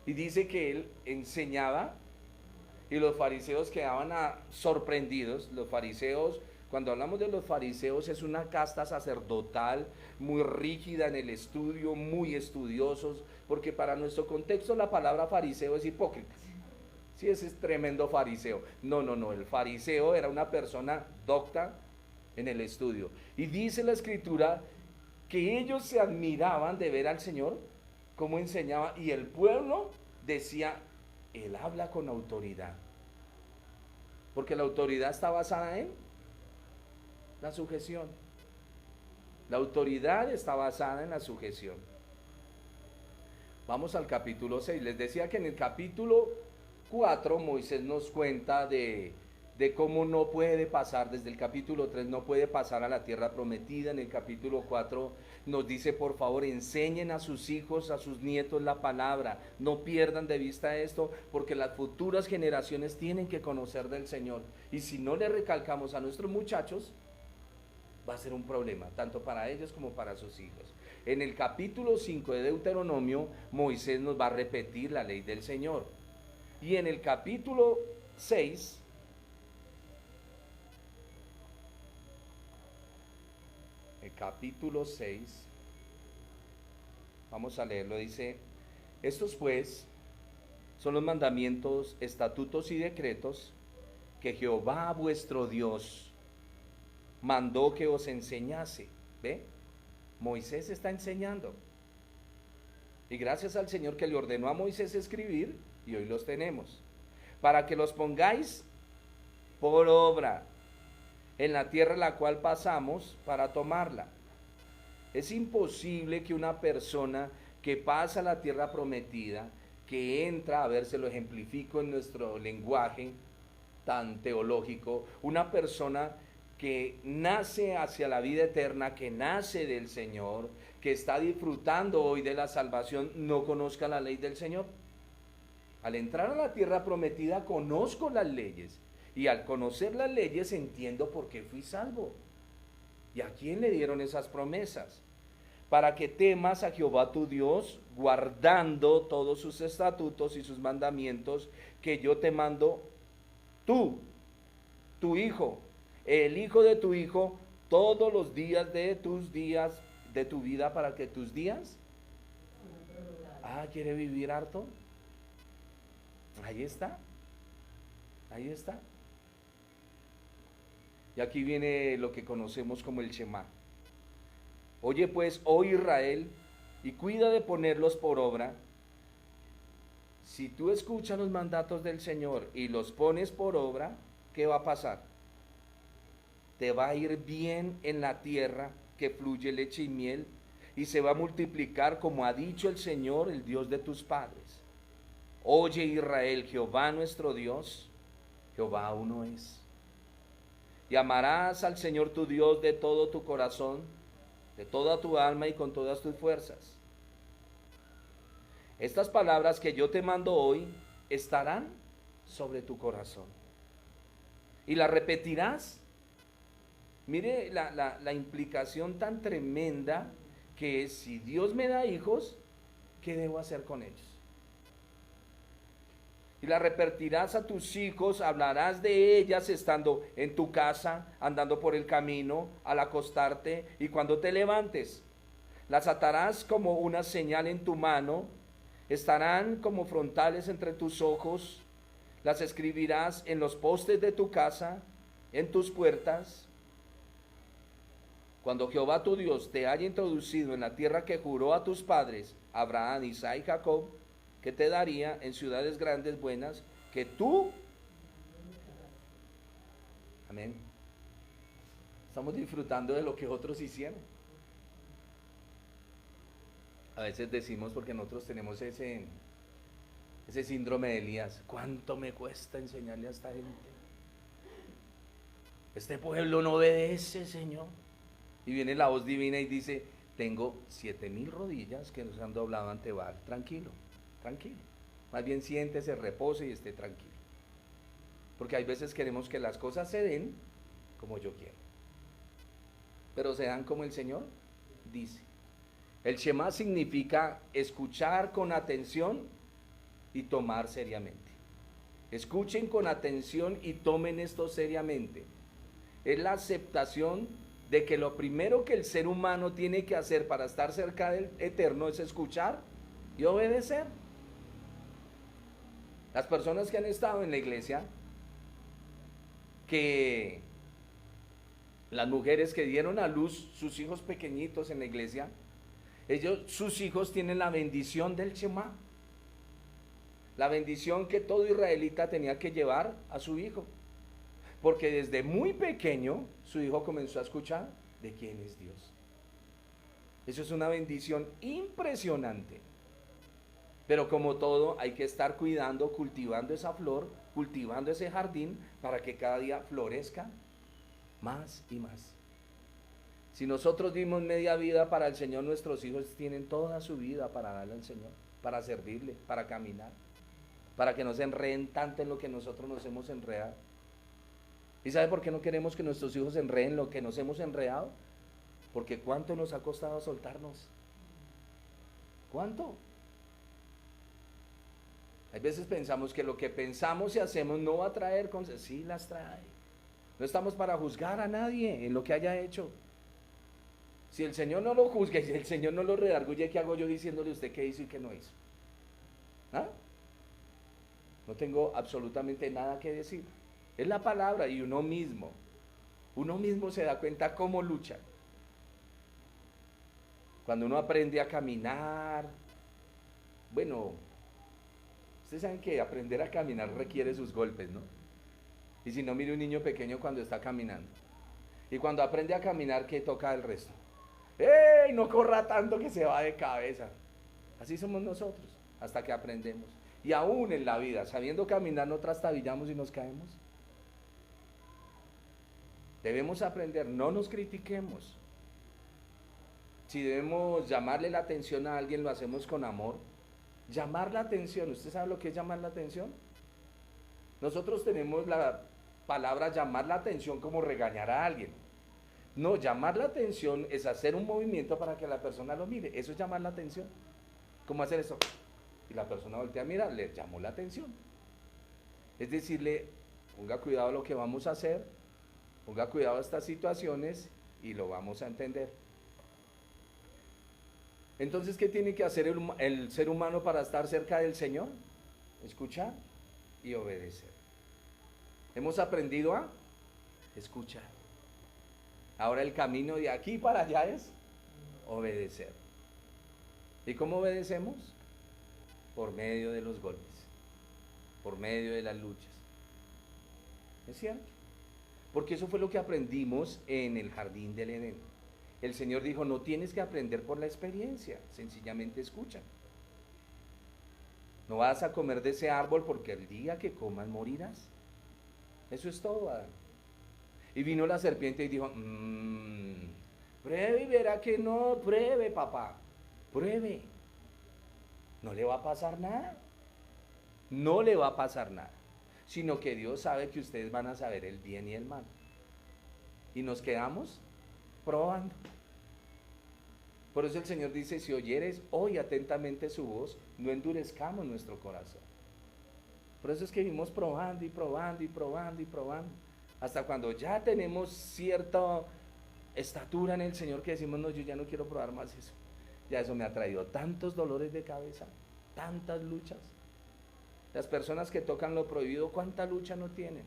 Y dice que él enseñaba y los fariseos quedaban sorprendidos. Los fariseos, cuando hablamos de los fariseos, es una casta sacerdotal muy rígida en el estudio, muy estudiosos, porque para nuestro contexto la palabra fariseo es hipócrita. Sí, ese es tremendo fariseo. No, el fariseo era una persona docta en el estudio. Y dice la Escritura que ellos se admiraban de ver al Señor, cómo enseñaba, y el pueblo decía, él habla con autoridad. Porque la autoridad está basada en la sujeción. La autoridad está basada en la sujeción. Vamos al capítulo 6. Les decía que en el capítulo 4 Moisés nos cuenta de cómo no puede pasar, desde el capítulo 3 no puede pasar a la tierra prometida. En el capítulo 4 nos dice, por favor, enseñen a sus hijos, a sus nietos la palabra, no pierdan de vista esto, porque las futuras generaciones tienen que conocer del Señor, y si no le recalcamos a nuestros muchachos, va a ser un problema, tanto para ellos como para sus hijos. En el capítulo 5 de Deuteronomio, Moisés nos va a repetir la ley del Señor, y en el capítulo 6, capítulo 6, vamos a leerlo, dice, estos pues son los mandamientos, estatutos y decretos que Jehová vuestro Dios mandó que os enseñase. ¿Ve? Moisés está enseñando, y gracias al Señor que le ordenó a Moisés escribir, y hoy los tenemos, para que los pongáis por obra en la tierra en la cual pasamos para tomarla. Es imposible que una persona que pasa la tierra prometida, que entra, a ver, se lo ejemplifico en nuestro lenguaje tan teológico, una persona que nace hacia la vida eterna, que nace del Señor, que está disfrutando hoy de la salvación, no conozca la ley del Señor. Al entrar a la tierra prometida conozco las leyes, y al conocer las leyes entiendo por qué fui salvo. ¿Y a quién le dieron esas promesas? Para que temas a Jehová tu Dios, guardando todos sus estatutos y sus mandamientos que yo te mando, tú, tu hijo, el hijo de tu hijo, todos los días de tus días, de tu vida, para que tus días... ¿quiere vivir harto? Ahí está. Ahí está. Y aquí viene lo que conocemos como el Shema. Oye pues, oh Israel, y cuida de ponerlos por obra. Si tú escuchas los mandatos del Señor y los pones por obra, ¿qué va a pasar? te va a ir bien en la tierra que fluye leche y miel, y se va a multiplicar como ha dicho el Señor, el Dios de tus padres. Oye Israel, Jehová nuestro Dios, Jehová uno es. Y amarás al Señor tu Dios de todo tu corazón, de toda tu alma y con todas tus fuerzas. Estas palabras que yo te mando hoy estarán sobre tu corazón. Y las repetirás. Mire la implicación tan tremenda que es: si Dios me da hijos, ¿qué debo hacer con ellos? Y las repetirás a tus hijos, hablarás de ellas estando en tu casa, andando por el camino, al acostarte y cuando te levantes. Las atarás como una señal en tu mano, estarán como frontales entre tus ojos, las escribirás en los postes de tu casa, en tus puertas. Cuando Jehová tu Dios te haya introducido en la tierra que juró a tus padres, Abraham, Isaac y Jacob, que te daría en ciudades grandes buenas, que tú, amén, estamos disfrutando de lo que otros hicieron. A veces decimos, porque nosotros tenemos ese síndrome de Elías: ¿cuánto me cuesta enseñarle a esta gente? Este pueblo no obedece, Señor. Y viene la voz divina y dice: tengo 7,000 rodillas que nos han doblado ante Baal. Tranquilo, tranquilo. Más bien siéntese, repose y esté tranquilo. Porque hay veces queremos que las cosas se den como yo quiero, pero se dan como el Señor dice. El Shema significa escuchar con atención y tomar seriamente. Escuchen con atención y tomen esto seriamente. Es la aceptación de que lo primero que el ser humano tiene que hacer para estar cerca del Eterno es escuchar y obedecer. Las personas que han estado en la iglesia, que las mujeres que dieron a luz sus hijos pequeñitos en la iglesia, sus hijos tienen la bendición del Shema, la bendición que todo israelita tenía que llevar a su hijo, porque desde muy pequeño su hijo comenzó a escuchar de quién es Dios. Eso es una bendición impresionante. Pero como todo, hay que estar cuidando, cultivando esa flor, cultivando ese jardín para que cada día florezca más y más. Si nosotros dimos media vida para el Señor, nuestros hijos tienen toda su vida para darle al Señor, para servirle, para caminar, para que no se enreden tanto en lo que nosotros nos hemos enredado. ¿Y sabe por qué no queremos que nuestros hijos se enreden en lo que nos hemos enredado? Porque ¿cuánto nos ha costado soltarnos? ¿Cuánto? Hay veces pensamos que lo que pensamos y hacemos no va a traer consecuencias. Sí las trae. No estamos para juzgar a nadie en lo que haya hecho. Si el Señor no lo juzga y si el Señor no lo redarguye, ¿qué hago yo diciéndole a usted qué hizo y qué no hizo? ¿Ah? No tengo absolutamente nada que decir. Es la palabra y uno mismo se da cuenta cómo lucha. Cuando uno aprende a caminar, bueno, ustedes saben que aprender a caminar requiere sus golpes, ¿no? Y si no, mire un niño pequeño cuando está caminando. Y cuando aprende a caminar, ¿qué toca el resto? ¡Ey! No corra tanto que se va de cabeza. Así somos nosotros, hasta que aprendemos. Y aún en la vida, sabiendo caminar, no trastabillamos y nos caemos. Debemos aprender, no nos critiquemos. Si debemos llamarle la atención a alguien, lo hacemos con amor. Llamar la atención, ¿usted sabe lo que es llamar la atención? Nosotros tenemos la palabra llamar la atención como regañar a alguien. No, llamar la atención es hacer un movimiento para que la persona lo mire. Eso es llamar la atención. ¿Cómo hacer eso? Y la persona voltea a mirar, le llamó la atención. Es decirle, ponga cuidado a lo que vamos a hacer, ponga cuidado a estas situaciones y lo vamos a entender. Entonces, ¿qué tiene que hacer el ser humano para estar cerca del Señor? Escuchar y obedecer. Hemos aprendido a escuchar. Ahora el camino de aquí para allá es obedecer. ¿Y cómo obedecemos? Por medio de los golpes, por medio de las luchas. ¿Es cierto? Porque eso fue lo que aprendimos en el jardín del Edén. El Señor dijo, no tienes que aprender por la experiencia, sencillamente escucha. No vas a comer de ese árbol porque el día que comas morirás. Eso es todo, Adán. Y vino la serpiente y dijo, pruebe y verá que no, pruebe, papá, pruebe. No le va a pasar nada. No le va a pasar nada. Sino que Dios sabe que ustedes van a saber el bien y el mal. Y nos quedamos probando. Por eso el Señor dice, si oyeres hoy atentamente su voz, no endurezcamos nuestro corazón. Por eso es que vivimos probando y probando y probando y probando. Hasta cuando ya tenemos cierta estatura en el Señor que decimos, no, yo ya no quiero probar más eso. Ya eso me ha traído tantos dolores de cabeza, tantas luchas. Las personas que tocan lo prohibido, ¿cuánta lucha no tienen?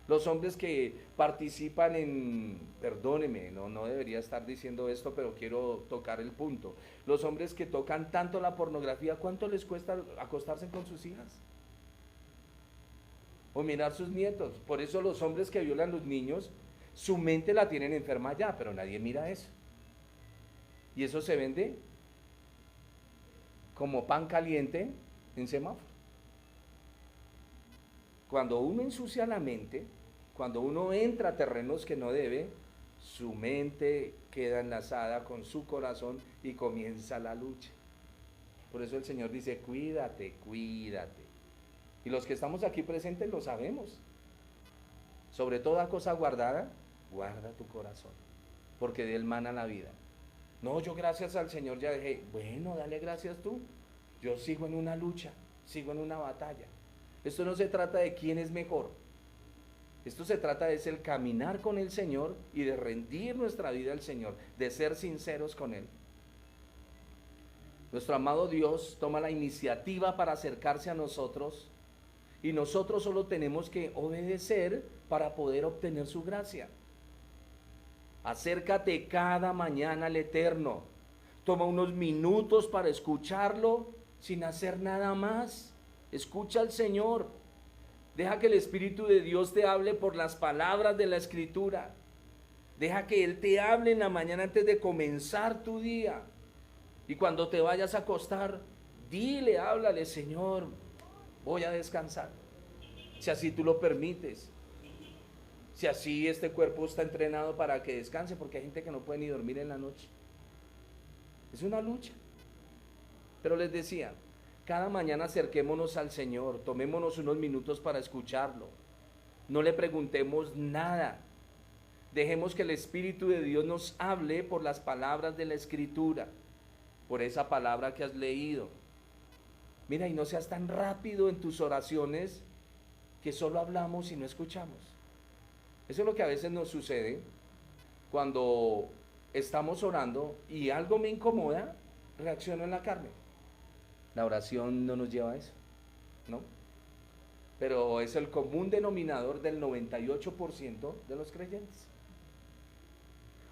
Los hombres que participan en, perdóneme, no debería estar diciendo esto, pero quiero tocar el punto. Los hombres que tocan tanto la pornografía, ¿cuánto les cuesta acostarse con sus hijas? O mirar sus nietos. Por eso los hombres que violan a los niños, su mente la tienen enferma ya, pero nadie mira eso. Y eso se vende como pan caliente en semáforo. Cuando uno ensucia la mente, cuando uno entra a terrenos que no debe, su mente queda enlazada con su corazón y comienza la lucha. Por eso el Señor dice, cuídate, cuídate. Y los que estamos aquí presentes lo sabemos. Sobre toda cosa guardada, guarda tu corazón, porque de él mana la vida. No, yo gracias al Señor ya dejé. Bueno, dale gracias tú. Yo sigo en una lucha, sigo en una batalla. Esto no se trata de quién es mejor. Esto se trata de el caminar con el Señor y de rendir nuestra vida al Señor, de ser sinceros con Él. Nuestro amado Dios toma la iniciativa para acercarse a nosotros y nosotros solo tenemos que obedecer para poder obtener su gracia. Acércate cada mañana al Eterno. Toma unos minutos para escucharlo sin hacer nada más. Escucha al Señor. Deja que el Espíritu de Dios te hable por las palabras de la Escritura. Deja que Él te hable en la mañana antes de comenzar tu día. Y cuando te vayas a acostar, dile, háblale, Señor, voy a descansar. Si así tú lo permites. Si así este cuerpo está entrenado para que descanse, porque hay gente que no puede ni dormir en la noche. Es una lucha. Pero les decía, cada mañana acerquémonos al Señor, tomémonos unos minutos para escucharlo. No le preguntemos nada. Dejemos que el Espíritu de Dios nos hable por las palabras de la Escritura, por esa palabra que has leído. Mira, y no seas tan rápido en tus oraciones que solo hablamos y no escuchamos. Eso es lo que a veces nos sucede cuando estamos orando y algo me incomoda, reacciono en la carne. La oración no nos lleva a eso, ¿no? Pero es el común denominador del 98% de los creyentes.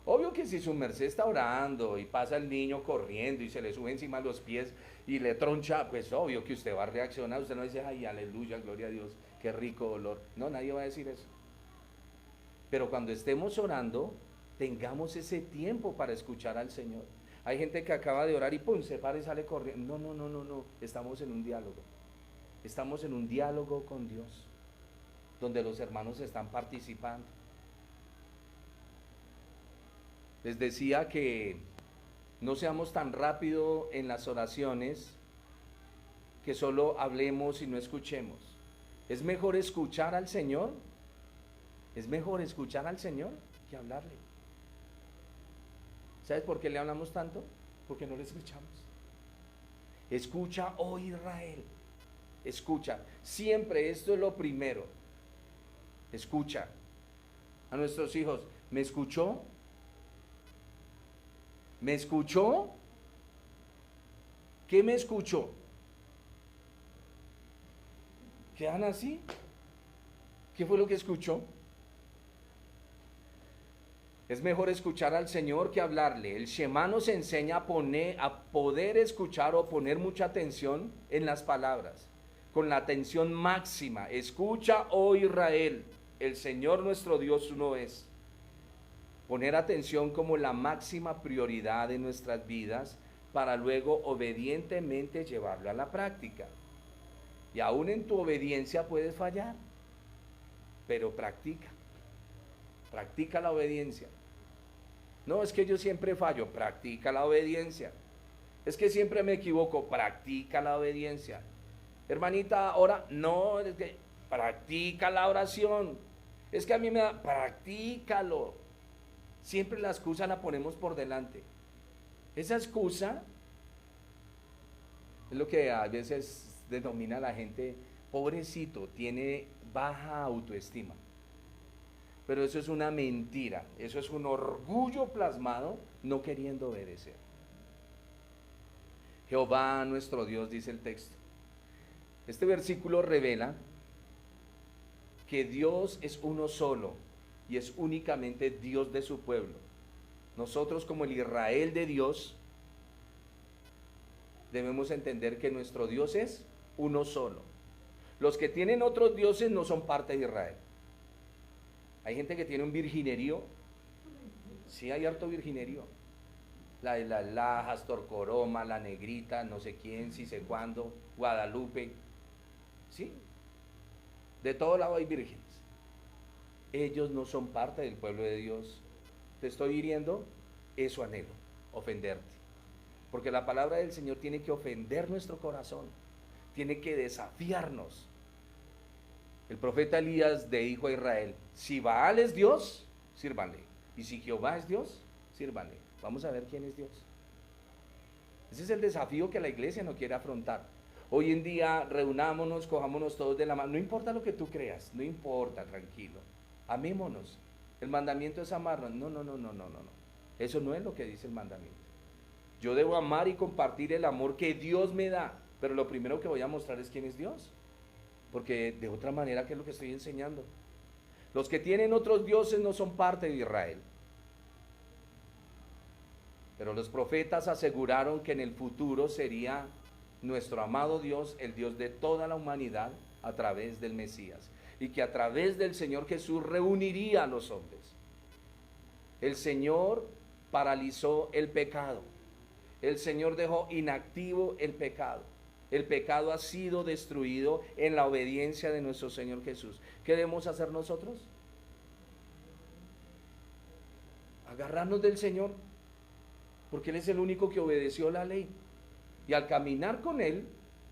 Obvio que si su merced está orando y pasa el niño corriendo y se le sube encima los pies y le troncha, pues obvio que usted va a reaccionar. Usted no dice, ay, aleluya, gloria a Dios, qué rico olor. No, nadie va a decir eso. Pero cuando estemos orando, tengamos ese tiempo para escuchar al Señor. Hay gente que acaba de orar y pum, se para y sale corriendo. No. Estamos en un diálogo. Estamos en un diálogo con Dios, donde los hermanos están participando. Les decía que no seamos tan rápido en las oraciones, que solo hablemos y no escuchemos. Es mejor escuchar al Señor. Es mejor escuchar al Señor que hablarle. ¿Sabes por qué le hablamos tanto? Porque no le escuchamos. Escucha, oh Israel. Escucha. Siempre esto es lo primero. Escucha. A nuestros hijos, ¿me escuchó? ¿Me escuchó? ¿Qué me escuchó? ¿Quedan así? ¿Qué fue lo que escuchó? Es mejor escuchar al Señor que hablarle. El Shema nos enseña a poder escuchar o poner mucha atención en las palabras, con la atención máxima. Escucha, oh Israel, el Señor nuestro Dios uno es. Poner atención como la máxima prioridad de nuestras vidas para luego obedientemente llevarlo a la práctica. Y aún en tu obediencia puedes fallar, pero practica la obediencia. No, es que yo siempre fallo, practica la obediencia. Es que siempre me equivoco, practica la obediencia. Hermanita, ora, no, es que practica la oración. Es que a mí me da, practícalo. Siempre la excusa la ponemos por delante. Esa excusa es lo que a veces denomina a la gente, pobrecito, tiene baja autoestima. Pero eso es una mentira, eso es un orgullo plasmado no queriendo obedecer. Jehová nuestro Dios, dice el texto. Este versículo revela que Dios es uno solo y es únicamente Dios de su pueblo. Nosotros como el Israel de Dios debemos entender que nuestro Dios es uno solo. Los que tienen otros dioses no son parte de Israel. Hay gente que tiene un virginerío. Sí, hay harto virginerío. La de las Lajas, Torcoroma, la Negrita, no sé quién, si sé cuándo, Guadalupe. Sí, de todo lado hay vírgenes. Ellos no son parte del pueblo de Dios. Te estoy hiriendo, eso anhelo, ofenderte. Porque la palabra del Señor tiene que ofender nuestro corazón, tiene que desafiarnos. El profeta Elías le dijo a Israel, si Baal es Dios, sírvanle. Y si Jehová es Dios, sírvanle. Vamos a ver quién es Dios. Ese es el desafío que la iglesia no quiere afrontar. Hoy en día reunámonos, cojámonos todos de la mano. No importa lo que tú creas, no importa, tranquilo. Amémonos. El mandamiento es amarnos. No. Eso no es lo que dice el mandamiento. Yo debo amar y compartir el amor que Dios me da. Pero lo primero que voy a mostrar es quién es Dios. Porque de otra manera, ¿qué es lo que estoy enseñando? Los que tienen otros dioses no son parte de Israel. Pero los profetas aseguraron que en el futuro sería nuestro amado Dios, el Dios de toda la humanidad, a través del Mesías. Y que a través del Señor Jesús reuniría a los hombres. El Señor paralizó el pecado. El Señor dejó inactivo el pecado. El pecado ha sido destruido en la obediencia de nuestro Señor Jesús. ¿Qué debemos hacer nosotros? Agarrarnos del Señor, porque Él es el único que obedeció la ley. Y al caminar con Él,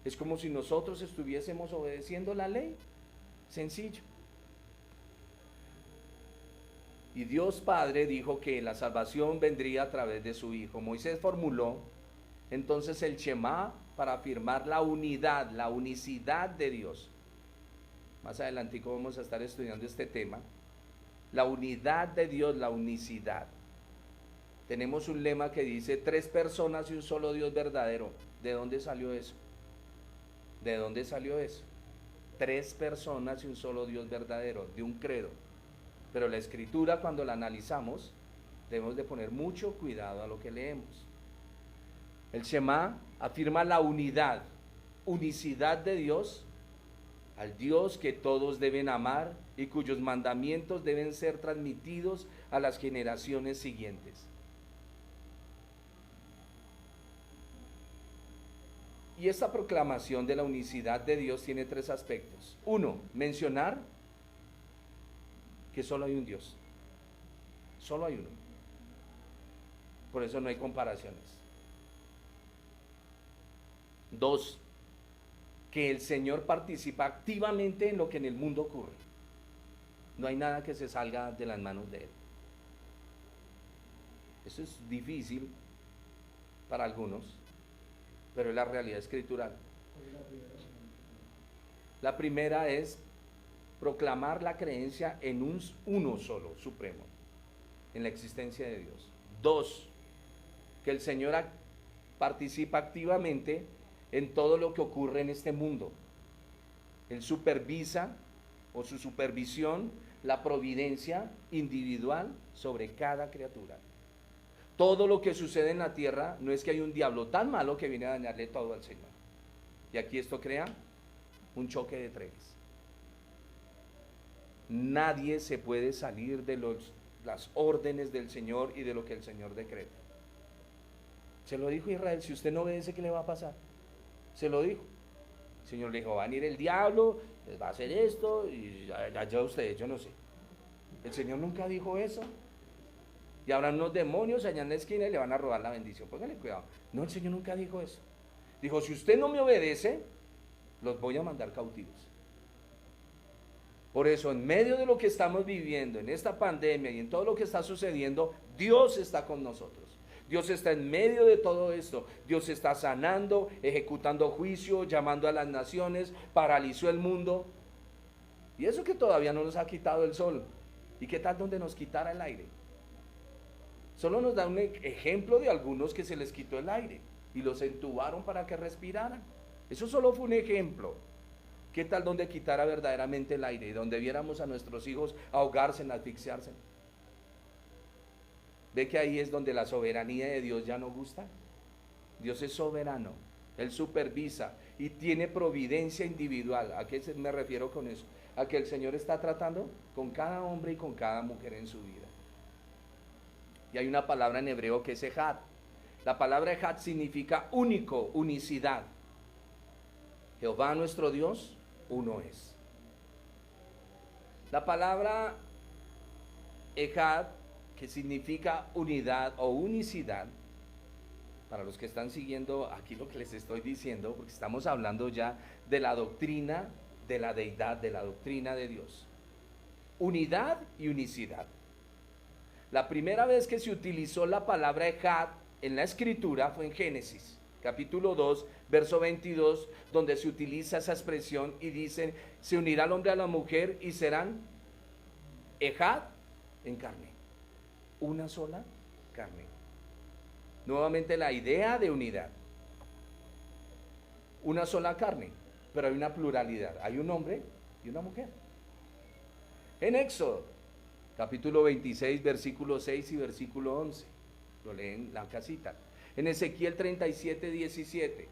es como si nosotros estuviésemos obedeciendo la ley. Sencillo. Y Dios Padre dijo que la salvación vendría a través de su Hijo. Moisés formuló entonces el Shema para afirmar la unidad, la unicidad de Dios. Más adelantico vamos a estar estudiando este tema. La unidad de Dios, la unicidad. Tenemos un lema que dice 3 personas y un solo Dios verdadero. ¿De dónde salió eso? ¿De dónde salió eso? 3 personas y un solo Dios verdadero, de un credo. Pero la Escritura, cuando la analizamos, debemos de poner mucho cuidado a lo que leemos. El Shema afirma la unidad, unicidad de Dios, al Dios que todos deben amar y cuyos mandamientos deben ser transmitidos a las generaciones siguientes. Y esta proclamación de la unicidad de Dios tiene 3 aspectos. 1, mencionar que solo hay un Dios. Solo hay uno. Por eso no hay comparaciones. 2, que el Señor participa activamente en lo que en el mundo ocurre. No hay nada que se salga de las manos de Él. Eso es difícil para algunos, pero es la realidad escritural. La primera es proclamar la creencia en uno solo, supremo, en la existencia de Dios. 2, que el Señor participa activamente en todo lo que ocurre en este mundo. Él supervisa, o su supervisión, la providencia individual sobre cada criatura. Todo lo que sucede en la tierra no es que hay un diablo tan malo que viene a dañarle todo al Señor. Y aquí esto crea un choque de trenes. Nadie se puede salir de las órdenes del Señor y de lo que el Señor decreta. Se lo dijo Israel, si usted no obedece, ¿qué le va a pasar? Se lo dijo. El Señor le dijo, va a venir el diablo, les va a hacer esto, y ya ustedes, yo no sé. El Señor nunca dijo eso. Y habrán unos demonios allá en la esquina y le van a robar la bendición. Póngale cuidado. No, el Señor nunca dijo eso. Dijo, si usted no me obedece, los voy a mandar cautivos. Por eso, en medio de lo que estamos viviendo, en esta pandemia y en todo lo que está sucediendo, Dios está con nosotros. Dios está en medio de todo esto. Dios está sanando, ejecutando juicio, llamando a las naciones, paralizó el mundo. Y eso que todavía no nos ha quitado el sol. ¿Y qué tal donde nos quitara el aire? Solo nos da un ejemplo de algunos que se les quitó el aire y los entubaron para que respiraran. Eso solo fue un ejemplo. ¿Qué tal donde quitara verdaderamente el aire y donde viéramos a nuestros hijos ahogarse, asfixiarse? ¿Ve que ahí es donde la soberanía de Dios ya no gusta? Dios es soberano, Él supervisa y tiene providencia individual. ¿A qué me refiero con eso? A que el Señor está tratando con cada hombre y con cada mujer en su vida. Y hay una palabra en hebreo que es ejad. La palabra ejad significa único, unicidad. Jehová nuestro Dios, uno es. La palabra ejad, que significa unidad o unicidad, para los que están siguiendo aquí lo que les estoy diciendo, porque estamos hablando ya de la doctrina de la deidad, de la doctrina de Dios. Unidad y unicidad. La primera vez que se utilizó la palabra ejad en la escritura fue en Génesis, capítulo 2, verso 22, donde se utiliza esa expresión y dicen, se unirá el hombre a la mujer y serán ejad en carne. Una sola carne. Nuevamente la idea de unidad. Una sola carne, pero hay una pluralidad. Hay un hombre y una mujer. En Éxodo, capítulo 26, versículo 6 y versículo 11. Lo leen la casita. En Ezequiel 37, 17.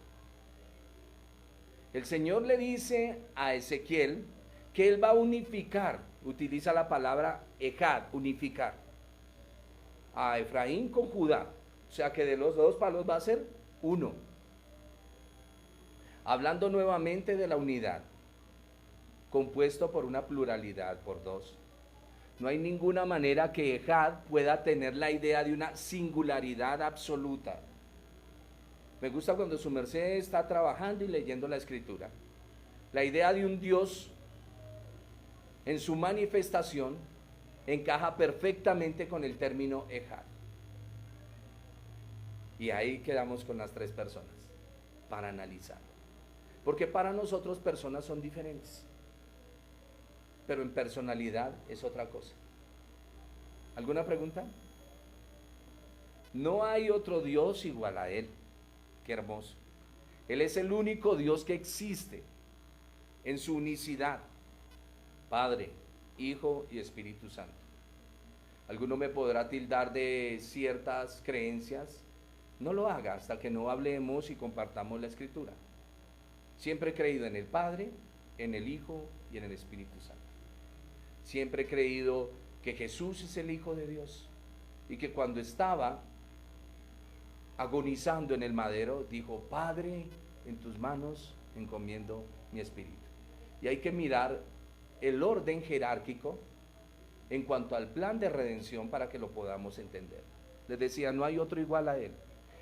El Señor le dice a Ezequiel que Él va a unificar, utiliza la palabra ejad, unificar, a Efraín con Judá. O sea que de los dos palos va a ser uno. Hablando nuevamente de la unidad, compuesto por una pluralidad, por dos. No hay ninguna manera que ejad pueda tener la idea de una singularidad absoluta. Me gusta cuando su merced está trabajando y leyendo la escritura. La idea de un Dios en su manifestación encaja perfectamente con el término ejad. Y ahí quedamos con las tres personas para analizar. Porque para nosotros personas son diferentes, pero en personalidad es otra cosa. ¿Alguna pregunta? No hay otro Dios igual a Él. Qué hermoso. Él es el único Dios que existe en su unicidad. Padre, Hijo y Espíritu Santo. Alguno me podrá tildar de ciertas creencias. No lo haga hasta que no hablemos y compartamos la escritura. Siempre he creído en el Padre, en el Hijo y en el Espíritu Santo. Siempre he creído que Jesús es el Hijo de Dios y que cuando estaba agonizando en el madero dijo, Padre, en tus manos encomiendo mi espíritu. Y hay que mirar el orden jerárquico en cuanto al plan de redención para que lo podamos entender. Les decía, no hay otro igual a Él.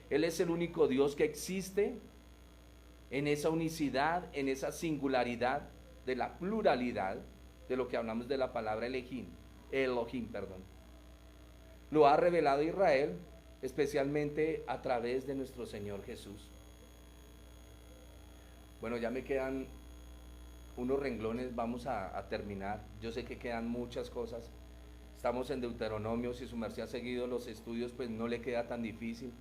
Él es el único Dios que existe en esa unicidad, en esa singularidad de la pluralidad de lo que hablamos de la palabra Elohim. Lo ha revelado Israel, especialmente a través de nuestro Señor Jesús. Bueno, ya me quedan unos renglones, vamos a terminar. Yo sé que quedan muchas cosas. Estamos en Deuteronomio, si su merced ha seguido los estudios, pues no le queda tan difícil.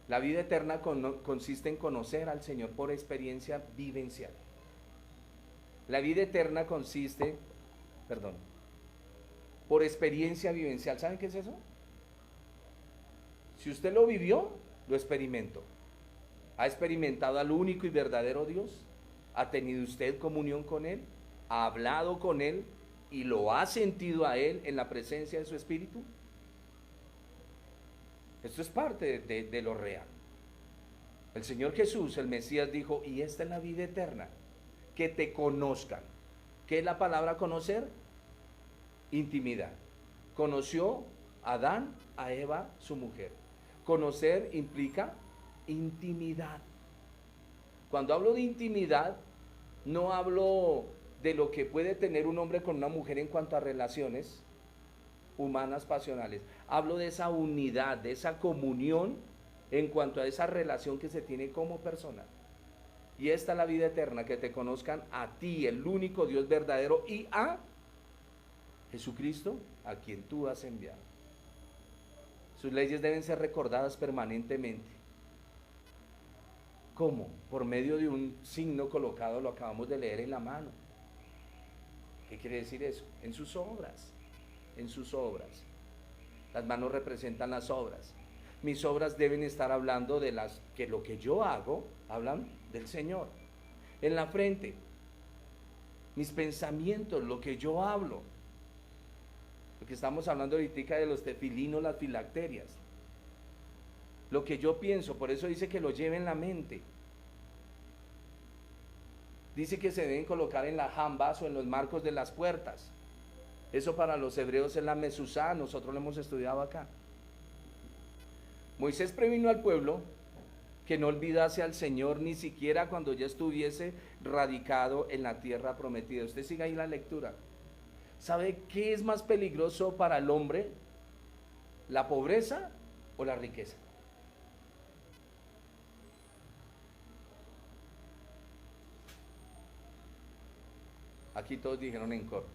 La vida eterna consiste en conocer al Señor por experiencia vivencial. La vida eterna consiste, por experiencia vivencial. ¿Saben qué es eso? Si usted lo vivió, lo experimentó. ¿Ha experimentado al único y verdadero Dios? ¿Ha tenido usted comunión con Él? ¿Ha hablado con Él? y lo ha sentido a Él en la presencia de su Espíritu? Esto es parte de lo real. El Señor Jesús, el Mesías, dijo, y esta es la vida eterna, que te conozcan. ¿Qué es la palabra conocer? Intimidad. Conoció a Adán, a Eva, su mujer. Conocer implica intimidad. Cuando hablo de intimidad, no hablo de lo que puede tener un hombre con una mujer en cuanto a relaciones humanas, pasionales. Hablo de esa unidad, de esa comunión en cuanto a esa relación que se tiene como persona. Y esta es la vida eterna, que te conozcan a ti, el único Dios verdadero, y a Jesucristo, a quien tú has enviado. Sus leyes deben ser recordadas permanentemente. ¿Cómo? Por medio de un signo colocado, lo acabamos de leer en la mano. ¿Qué quiere decir eso? En sus obras, en sus obras. Las manos representan las obras. Mis obras deben estar hablando de que lo que yo hago, hablan del Señor. En la frente, mis pensamientos, lo que yo hablo. Lo que estamos hablando ahorita de los tefilinos, las filacterias. Lo que yo pienso, por eso dice que lo lleve en la mente. Dice que se deben colocar en las jambas o en los marcos de las puertas. Eso para los hebreos es la mezuzá, nosotros lo hemos estudiado acá. Moisés previno al pueblo que no olvidase al Señor ni siquiera cuando ya estuviese radicado en la tierra prometida. Usted siga ahí la lectura. ¿Sabe qué es más peligroso para el hombre? ¿La pobreza o la riqueza? Aquí todos dijeron en coro.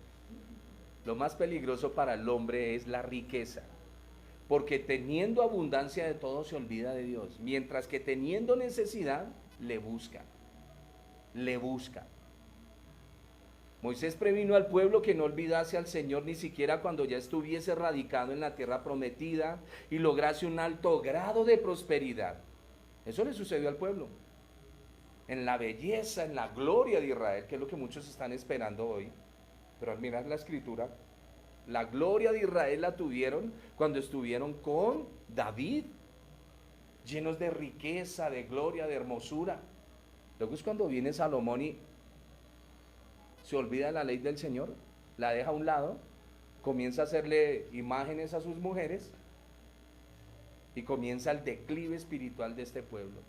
Lo más peligroso para el hombre es la riqueza, porque teniendo abundancia de todo se olvida de Dios, mientras que teniendo necesidad le busca, le busca. Moisés previno al pueblo que no olvidase al Señor ni siquiera cuando ya estuviese radicado en la tierra prometida y lograse un alto grado de prosperidad. Eso le sucedió al pueblo, en la belleza, en la gloria de Israel, que es lo que muchos están esperando hoy. Pero al mirar la escritura, la gloria de Israel la tuvieron cuando estuvieron con David, llenos de riqueza, de gloria, de hermosura. Luego es cuando viene Salomón y se olvida de la ley del Señor, la deja a un lado, comienza a hacerle imágenes a sus mujeres y comienza el declive espiritual de este pueblo.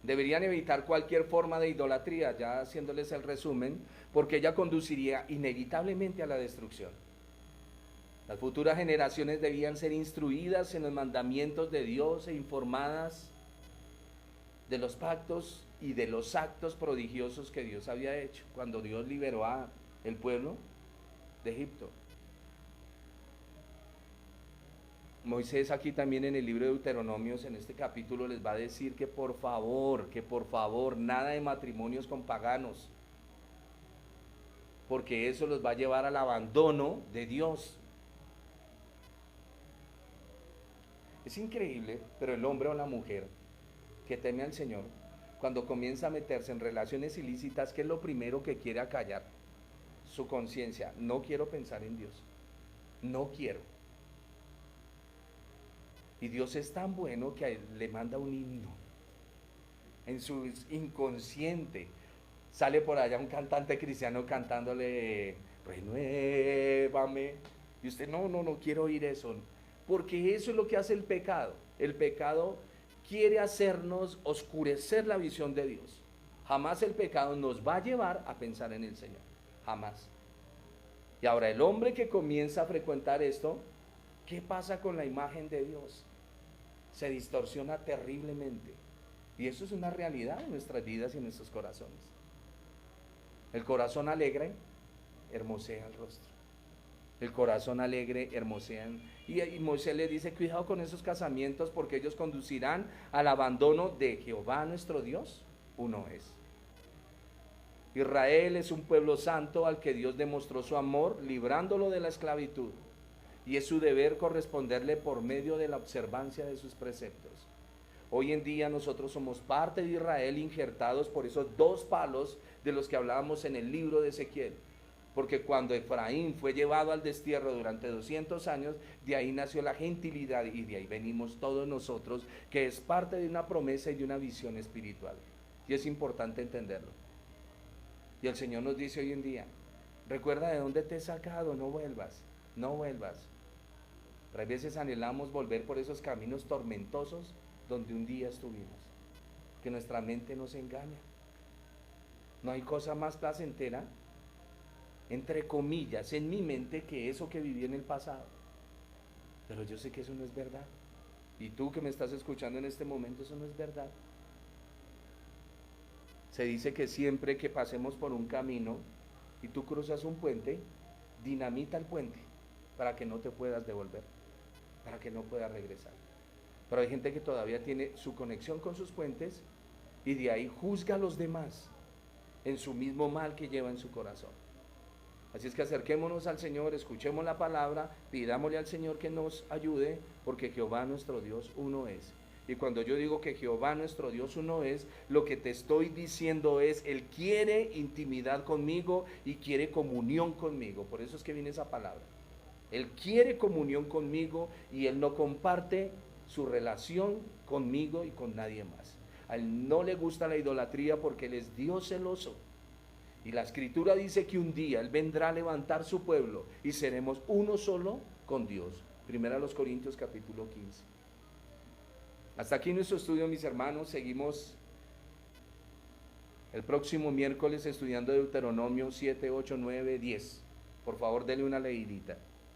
Deberían evitar cualquier forma de idolatría, ya haciéndoles el resumen, porque ella conduciría inevitablemente a la destrucción. Las futuras generaciones debían ser instruidas en los mandamientos de Dios e informadas de los pactos y de los actos prodigiosos que Dios había hecho cuando Dios liberó a el pueblo de Egipto. Moisés aquí también en el libro de Deuteronomios, en este capítulo, les va a decir que por favor, nada de matrimonios con paganos, porque eso los va a llevar al abandono de Dios. Es increíble, pero el hombre o la mujer que teme al Señor, cuando comienza a meterse en relaciones ilícitas, ¿qué es lo primero que quiere acallar? Su conciencia. No quiero pensar en Dios, no quiero. Y Dios es tan bueno que le manda un himno. En su inconsciente sale por allá un cantante cristiano cantándole, renuévame. Y usted, no quiero oír eso. Porque eso es lo que hace el pecado. El pecado quiere hacernos oscurecer la visión de Dios. Jamás el pecado nos va a llevar a pensar en el Señor. Jamás. Y ahora el hombre que comienza a frecuentar esto, ¿qué pasa con la imagen de Dios? Se distorsiona terriblemente. Y eso es una realidad en nuestras vidas y en nuestros corazones. El corazón alegre hermosea el rostro. El corazón alegre hermosea. Y Moisés le dice, cuidado con esos casamientos porque ellos conducirán al abandono de Jehová nuestro Dios. Uno es. Israel es un pueblo santo al que Dios demostró su amor librándolo de la esclavitud. Y es su deber corresponderle por medio de la observancia de sus preceptos. Hoy en día nosotros somos parte de Israel injertados por esos dos palos de los que hablábamos en el libro de Ezequiel. porque cuando Efraín fue llevado al destierro durante 200 años, de ahí nació la gentilidad y de ahí venimos todos nosotros, que es parte de una promesa y de una visión espiritual. Y es importante entenderlo. Y el Señor nos dice hoy en día, recuerda de dónde te he sacado, no vuelvas, no vuelvas. Pero a veces anhelamos volver por esos caminos tormentosos donde un día estuvimos, que nuestra mente nos engaña. No hay cosa más placentera, entre comillas, en mi mente, que eso que viví en el pasado. Pero yo sé que eso no es verdad. Y tú que me estás escuchando en este momento, eso no es verdad. Se dice que siempre que pasemos por un camino y tú cruzas un puente, dinamita el puente para que no te puedas devolver, para que no puedas regresar. Pero hay gente que todavía tiene su conexión con sus puentes y de ahí juzga a los demás en su mismo mal que lleva en su corazón. Así es que acerquémonos al Señor, escuchemos la palabra, pidámosle al Señor que nos ayude, porque Jehová nuestro Dios uno es. Y cuando yo digo que Jehová nuestro Dios uno es, lo que te estoy diciendo es, Él quiere intimidad conmigo y quiere comunión conmigo. Por eso es que viene esa palabra. Él quiere comunión conmigo y Él no comparte su relación conmigo y con nadie más. A Él no le gusta la idolatría porque Él es Dios celoso. Y la Escritura dice que un día Él vendrá a levantar su pueblo y seremos uno solo con Dios. Primera a los Corintios capítulo 15. Hasta aquí nuestro estudio, mis hermanos. Seguimos el próximo miércoles estudiando Deuteronomio 7, 8, 9, 10. Por favor, denle una leidita.